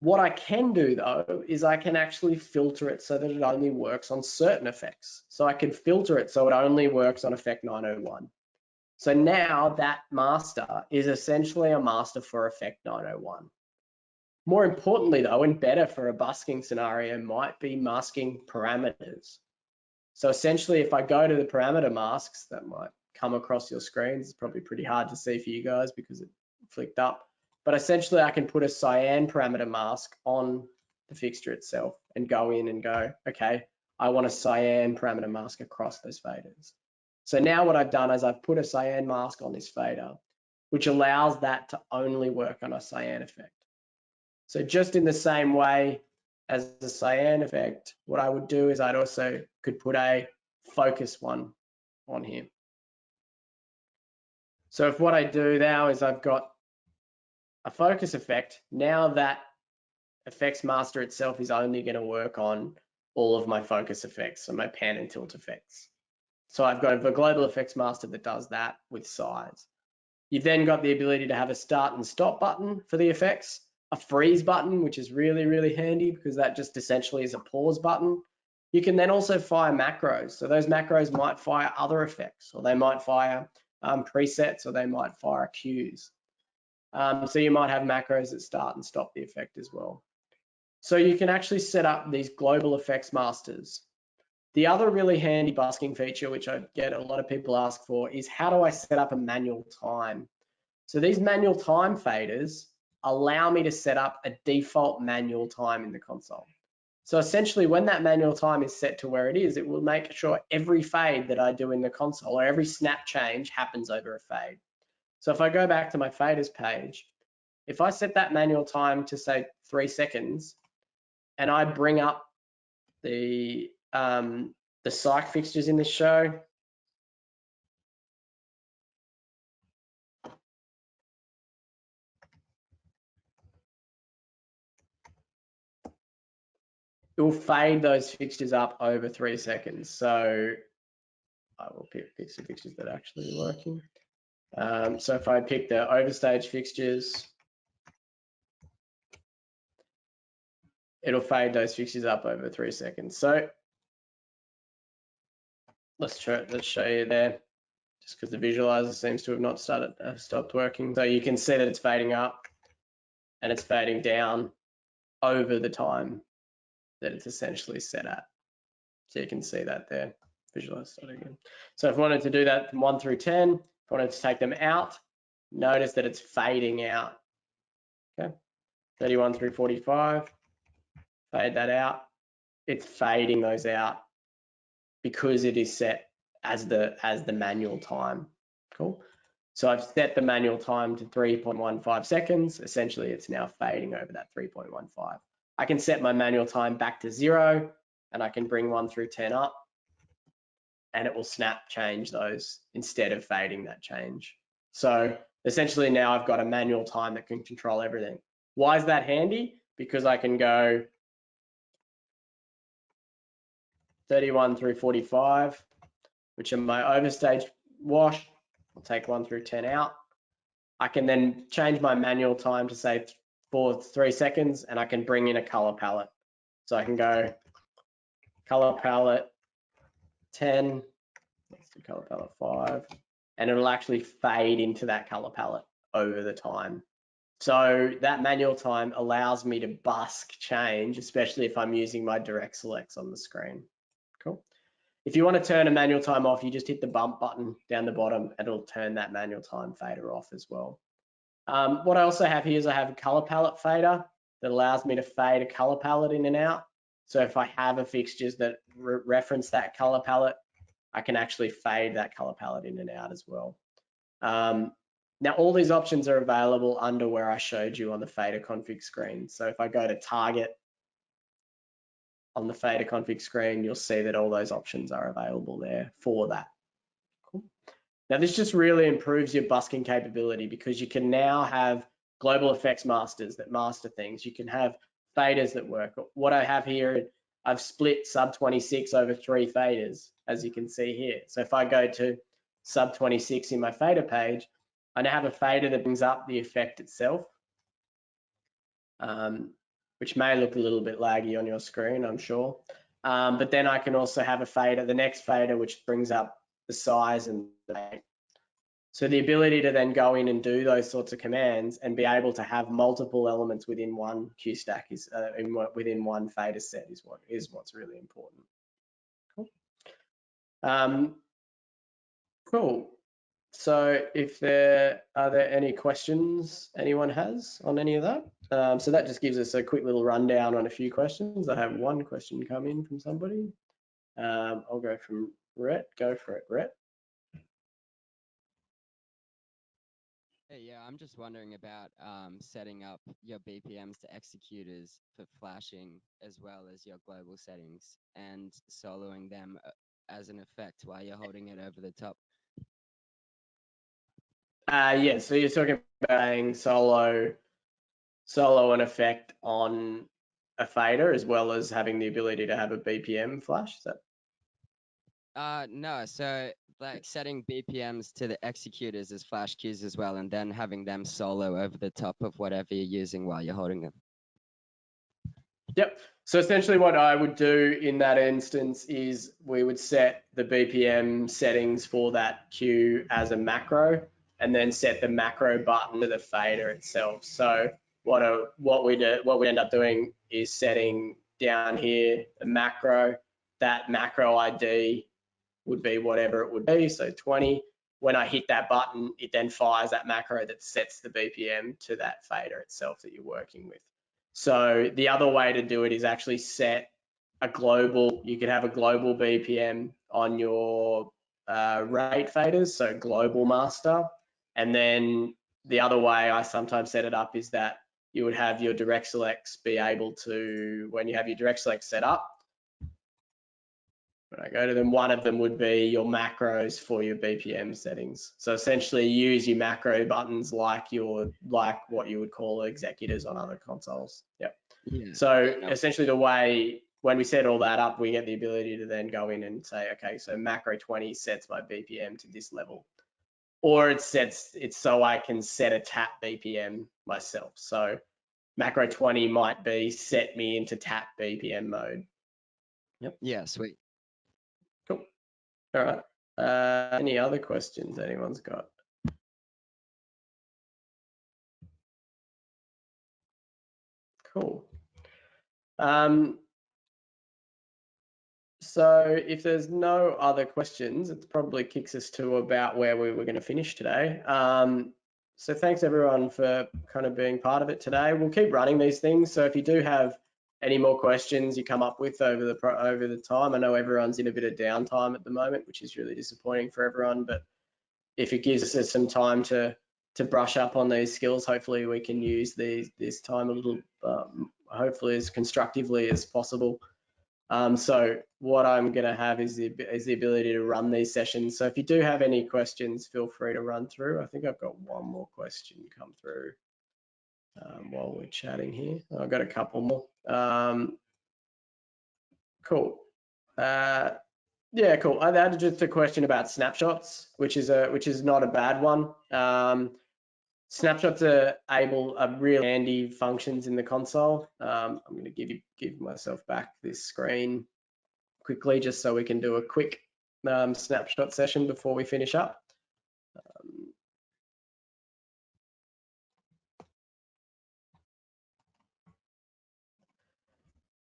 What I can do though is I can actually filter it so that it only works on certain effects. So I can filter it so it only works on effect 901. So now that master is essentially a master for effect 901. More importantly though, and better for a busking scenario, might be masking parameters. So essentially, if I go to the parameter masks, that might come across your screens. It's probably pretty hard to see for you guys because it flicked up. But essentially, I can put a cyan parameter mask on the fixture itself and go in and go, okay, I want a cyan parameter mask across those faders. So now what I've done is I've put a cyan mask on this fader, which allows that to only work on a cyan effect. So just in the same way as the cyan effect, what I would do is I'd also could put a focus one on here. So if what I do now is I've got a focus effect, now that effects master itself is only going to work on all of my focus effects, so my pan and tilt effects. So I've got a global effects master that does that with size. You've then got the ability to have a start and stop button for the effects, a freeze button, which is really, really handy because that just essentially is a pause button. You can then also fire macros. So those macros might fire other effects, or they might fire presets, or they might fire cues. So you might have macros that start and stop the effect as well. So you can actually set up these global effects masters. The other really handy busking feature, which I get a lot of people ask for, is how do I set up a manual time? So these manual time faders allow me to set up a default manual time in the console. So essentially, when that manual time is set to where it is, it will make sure every fade that I do in the console or every snap change happens over a fade. So if I go back to my faders page, if I set that manual time to say 3 seconds, and I bring up the psych fixtures in this show, it will fade those fixtures up over 3 seconds. So I will pick some fixtures that are actually working. So if I pick the overstage fixtures, it'll fade those fixtures up over 3 seconds. So let's show you there, just because the visualizer seems to have not stopped working. So you can see that it's fading up and it's fading down over the time that it's essentially set at. So you can see that there. Visualize that again. So if I wanted to do that from 1 through 10, if I wanted to take them out, notice that it's fading out. Okay, 31 through 45, fade that out. It's fading those out because it is set as the manual time. Cool. So I've set the manual time to 3.15 seconds. Essentially, it's now fading over that 3.15. I can set my manual time back to 0, and I can bring 1 through 10 up, and it will snap change those instead of fading that change. So essentially now I've got a manual time that can control everything. Why is that handy? Because I can go 31 through 45, which are my overstage wash. I'll take 1 through 10 out. I can then change my manual time to say for 3 seconds, and I can bring in a color palette. So I can go color palette 10, let's do color palette 5, and it'll actually fade into that color palette over the time. So that manual time allows me to busk change, especially if I'm using my direct selects on the screen. Cool. If you want to turn a manual time off, you just hit the bump button down the bottom and it'll turn that manual time fader off as well. What I also have here is I have a color palette fader that allows me to fade a color palette in and out. So if I have a fixtures that reference that color palette, I can actually fade that color palette in and out as well. Now all these options are available under where I showed you on the fader config screen. So if I go to target on the fader config screen, you'll see that all those options are available there for that. Cool. Now this just really improves your busking capability because you can now have global effects masters that master things. You can have faders that work. What I have here, I've split sub 26 over 3 faders, as you can see here. So if I go to sub 26 in my fader page, I now have a fader that brings up the effect itself, which may look a little bit laggy on your screen, I'm sure. But then I can also have a fader, the next fader, which brings up the size and the date. So the ability to then go in and do those sorts of commands and be able to have multiple elements within one queue stack is within one fader set is what's really important. Cool. Cool. So if are there any questions anyone has on any of that? So that just gives us a quick little rundown on a few questions. I have one question come in from somebody. I'll go from Rhett. Go for it, Rhett.
Hey, yeah, I'm just wondering about setting up your BPMs to executors for flashing as well as your global settings and soloing them as an effect while you're holding it over the top.
Yeah, so you're talking about solo an effect on a fader as well as having the ability to have a BPM flash. Is that?
No, so like setting BPMs to the executors as flash queues as well, and then having them solo over the top of whatever you're using while you're holding them.
Yep. So essentially what I would do in that instance is we would set the BPM settings for that queue as a macro and then set the macro button to the fader itself. So what we'd end up doing is setting down here the macro. That macro ID would be whatever it would be, so 20. When I hit that button, it then fires that macro that sets the BPM to that fader itself that you're working with. So the other way to do it is actually set a global, you could have a global BPM on your rate faders, so global master. And then the other way I sometimes set it up is that you would have your direct selects be able to, when you have your direct select set up, when I go to them, one of them would be your macros for your BPM settings. So essentially use your macro buttons like what you would call executors on other consoles. Yep. Yeah. So essentially the way, when we set all that up, we get the ability to then go in and say, okay, so macro 20 sets my BPM to this level. Or it's so I can set a tap BPM myself. So macro 20 might be set me into tap BPM mode. Yep.
Yeah, sweet.
Cool. All right. Any other questions anyone's got? Cool. So if there's no other questions, it probably kicks us to about where we were going to finish today. So thanks everyone for kind of being part of it today. We'll keep running these things. So if you do have any more questions you come up with over the time, I know everyone's in a bit of downtime at the moment, which is really disappointing for everyone. But if it gives us some time to brush up on these skills, hopefully we can use this time a little, hopefully as constructively as possible. So what I'm going to have is the ability to run these sessions. So if you do have any questions, feel free to run through. I think I've got one more question come through while we're chatting here. I've got a couple more. Cool. Yeah, cool. I added just a question about snapshots, which is not a bad one. Snapshots are really handy functions in the console. I'm going to give myself back this screen quickly just so we can do a quick snapshot session before we finish up.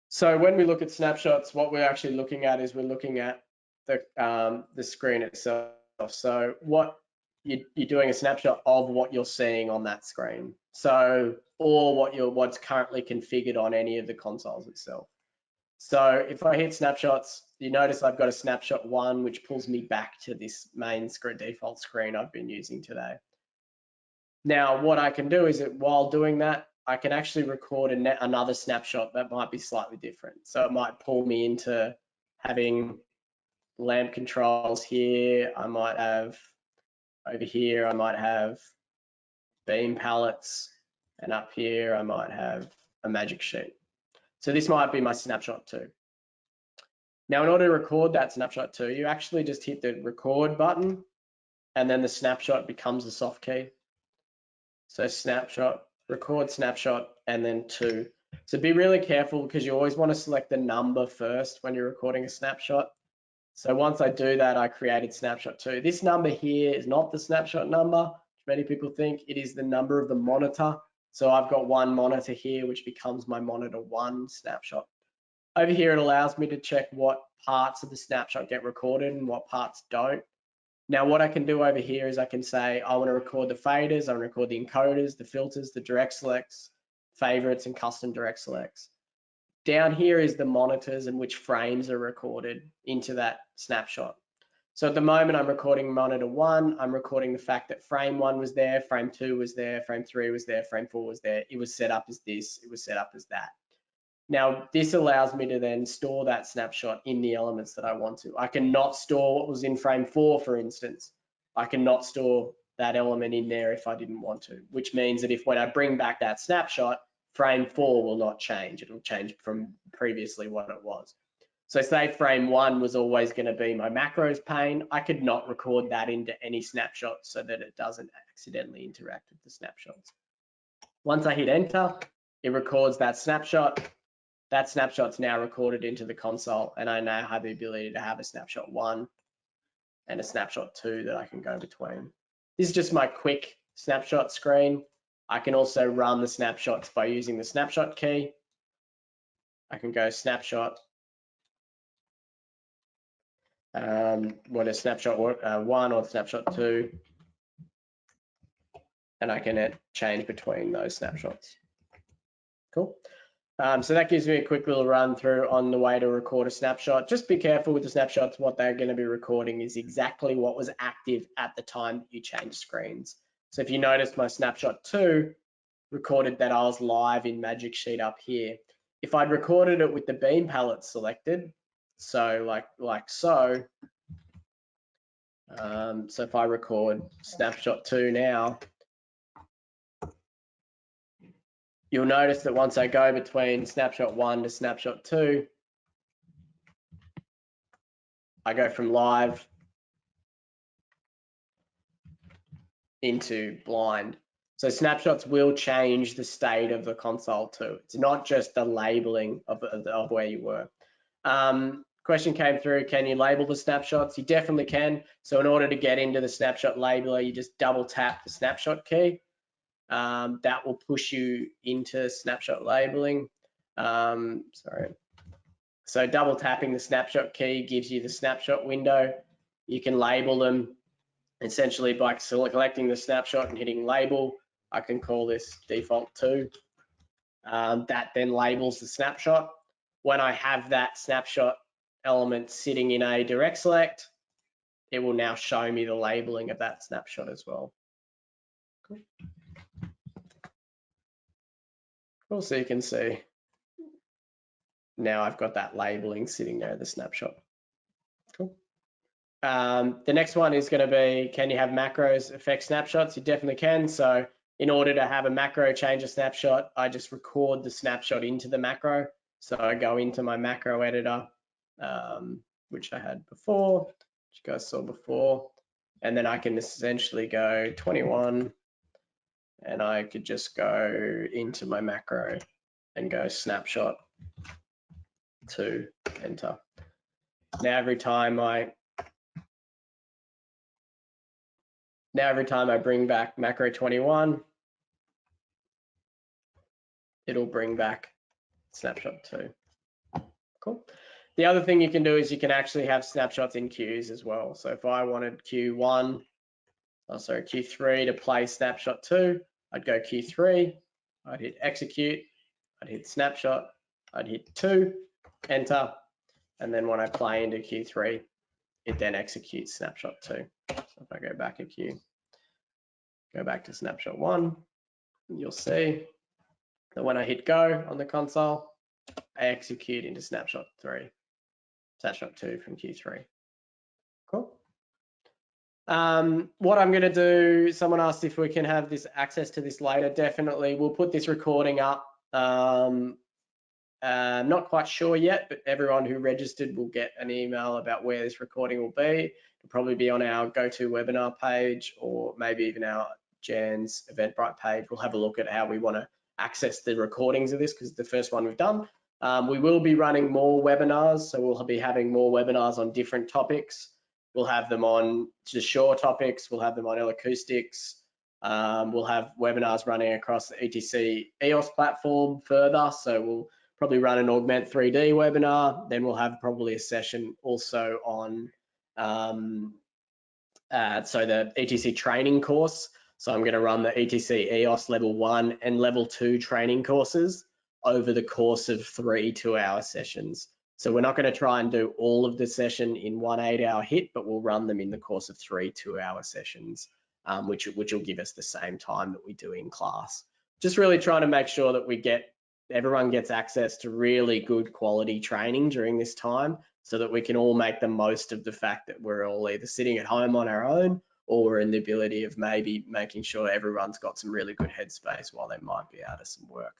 So when we look at snapshots, what we're actually looking at is we're looking at the screen itself. So what you're doing a snapshot of what you're seeing on that screen. So or what's currently configured on any of the consoles itself. So if I hit snapshots, you notice I've got a snapshot 1, which pulls me back to this main default screen I've been using today. Now, what I can do is that while doing that, I can actually record another snapshot that might be slightly different. So it might pull me into having lamp controls here. I might have over here, I might have beam palettes, and up here I might have a magic sheet. So this might be my snapshot 2. Now, in order to record that snapshot 2, you actually just hit the record button, and then the snapshot becomes the soft key. So snapshot, record snapshot, and then 2. So be really careful because you always want to select the number first when you're recording a snapshot. So once I do that, I created snapshot 2. This number here is not the snapshot number, which many people think. It is the number of the monitor. So I've got one monitor here, which becomes my monitor 1 snapshot. Over here, it allows me to check what parts of the snapshot get recorded and what parts don't. Now, what I can do over here is I can say, I want to record the faders, I want to record the encoders, the filters, the direct selects, favorites, and custom direct selects. Down here is the monitors and which frames are recorded into that snapshot. So at the moment, I'm recording monitor 1. I'm recording the fact that frame 1 was there, frame 2 was there, frame 3 was there, frame 4 was there. It was set up as this, it was set up as that. Now, this allows me to then store that snapshot in the elements that I want to. I cannot store what was in frame 4, for instance. I cannot store that element in there if I didn't want to, which means that if when I bring back that snapshot, frame 4 will not change. It'll change from previously what it was. So say frame 1 was always going to be my macros pane. I could not record that into any snapshot so that it doesn't accidentally interact with the snapshots. Once I hit enter, it records that snapshot. That snapshot's now recorded into the console, and I now have the ability to have a snapshot 1 and a snapshot 2 that I can go between. This is just my quick snapshot screen. I can also run the snapshots by using the snapshot key. I can go snapshot, what is snapshot 1 or snapshot 2, and I can change between those snapshots. Cool. So that gives me a quick little run through on the way to record a snapshot. Just be careful with the snapshots. What they're going to be recording is exactly what was active at the time that you changed screens. So if you notice, my snapshot 2 recorded that I was live in Magic Sheet up here. If I'd recorded it with the beam palette selected, so like so, so if I record snapshot 2 now, you'll notice that once I go between snapshot 1 to snapshot 2, I go from live into blind. So snapshots will change the state of the console too. It's not just the labeling of where you were. Question came through, can you label the snapshots? You definitely can. So in order to get into the snapshot labeler, you just double tap the snapshot key. That will push you into snapshot labeling. Sorry. So double tapping the snapshot key gives you the snapshot window. You can label them essentially by selecting the snapshot and hitting label. I can call this default 2. That then labels the snapshot. When I have that snapshot element sitting in a direct select, it will now show me the labeling of that snapshot as well. Cool, so you can see now I've got that labeling sitting there, the snapshot. Cool. The next one is going to be, can you have macros affect snapshots? You definitely can. So in order to have a macro change a snapshot, I just record the snapshot into the macro. So I go into my macro editor, which I had before, which you guys saw before, and then I can essentially go 21, and I could just go into my macro and go snapshot 2, enter. Now every time I bring back macro 21, it'll bring back snapshot 2. Cool. The other thing you can do is you can actually have snapshots in queues as well. So if I wanted Q3 to play snapshot 2, I'd go Q3, I'd hit execute, I'd hit snapshot, I'd hit 2, enter, and then when I play into Q3, it then executes snapshot 2. So if I go back a queue, go back to snapshot 1, you'll see that when I hit go on the console, I execute into snapshot 2 from Q3. Cool. What I'm going to do, someone asked if we can have this access to this later. Definitely, we'll put this recording up. Not quite sure yet, but everyone who registered will get an email about where this recording will be. It'll probably be on our GoToWebinar page, or maybe even our Jands Eventbrite page. We'll have a look at how we want to access the recordings of this, because it's the first one we've done. We will be running more webinars, so we'll be having more webinars on different topics. We'll have them on just shore topics. We'll have them on acoustics. We'll have webinars running across the ETC Eos platform further. So we'll probably run an Augment 3D webinar. Then we'll have probably a session also on so the ETC training course. So I'm going to run the ETC Eos level 1 and level 2 training courses over the course of 3 2-hour sessions. So we're not going to try and do all of the session in one 8-hour hit, but we'll run them in the course of 3 2-hour sessions, which will give us the same time that we do in class. Just really trying to make sure that everyone gets access to really good quality training during this time, so that we can all make the most of the fact that we're all either sitting at home on our own, or we're in the ability of maybe making sure everyone's got some really good headspace while they might be out of some work.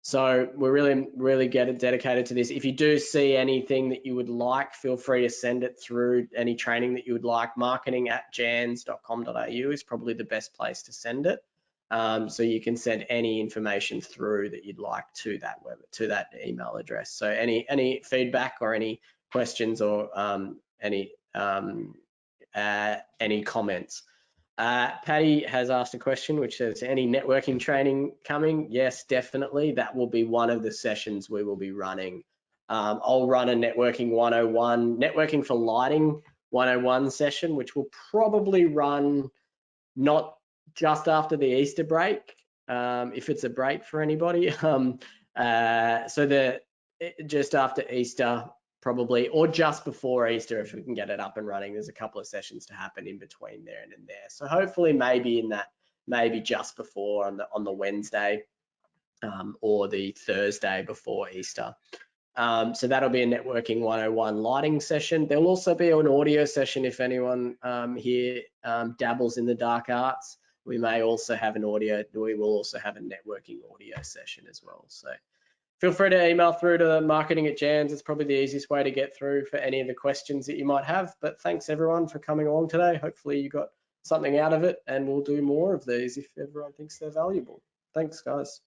So we're really dedicated to this. If you do see anything that you would like, feel free to send it through. Any training that you would like, marketing@jands.com.au is probably the best place to send it. So you can send any information through that you'd like to that email address. So any feedback or any questions or any comments. Patty has asked a question which says, any networking training coming? Yes, definitely. That will be one of the sessions we will be running. I'll run a networking 101, networking for lighting 101 session, which will probably run not just after the Easter break, if it's a break for anybody. Just after Easter, probably, or just before Easter if we can get it up and running. There's a couple of sessions to happen in between there and there. So hopefully maybe just before on the Wednesday or the Thursday before Easter. So that'll be a networking 101 lighting session. There'll also be an audio session if anyone here dabbles in the dark arts. We will also have a networking audio session as well. So feel free to email through to marketing@Jands. It's probably the easiest way to get through for any of the questions that you might have. But thanks everyone for coming along today. Hopefully you got something out of it, and we'll do more of these if everyone thinks they're valuable. Thanks guys.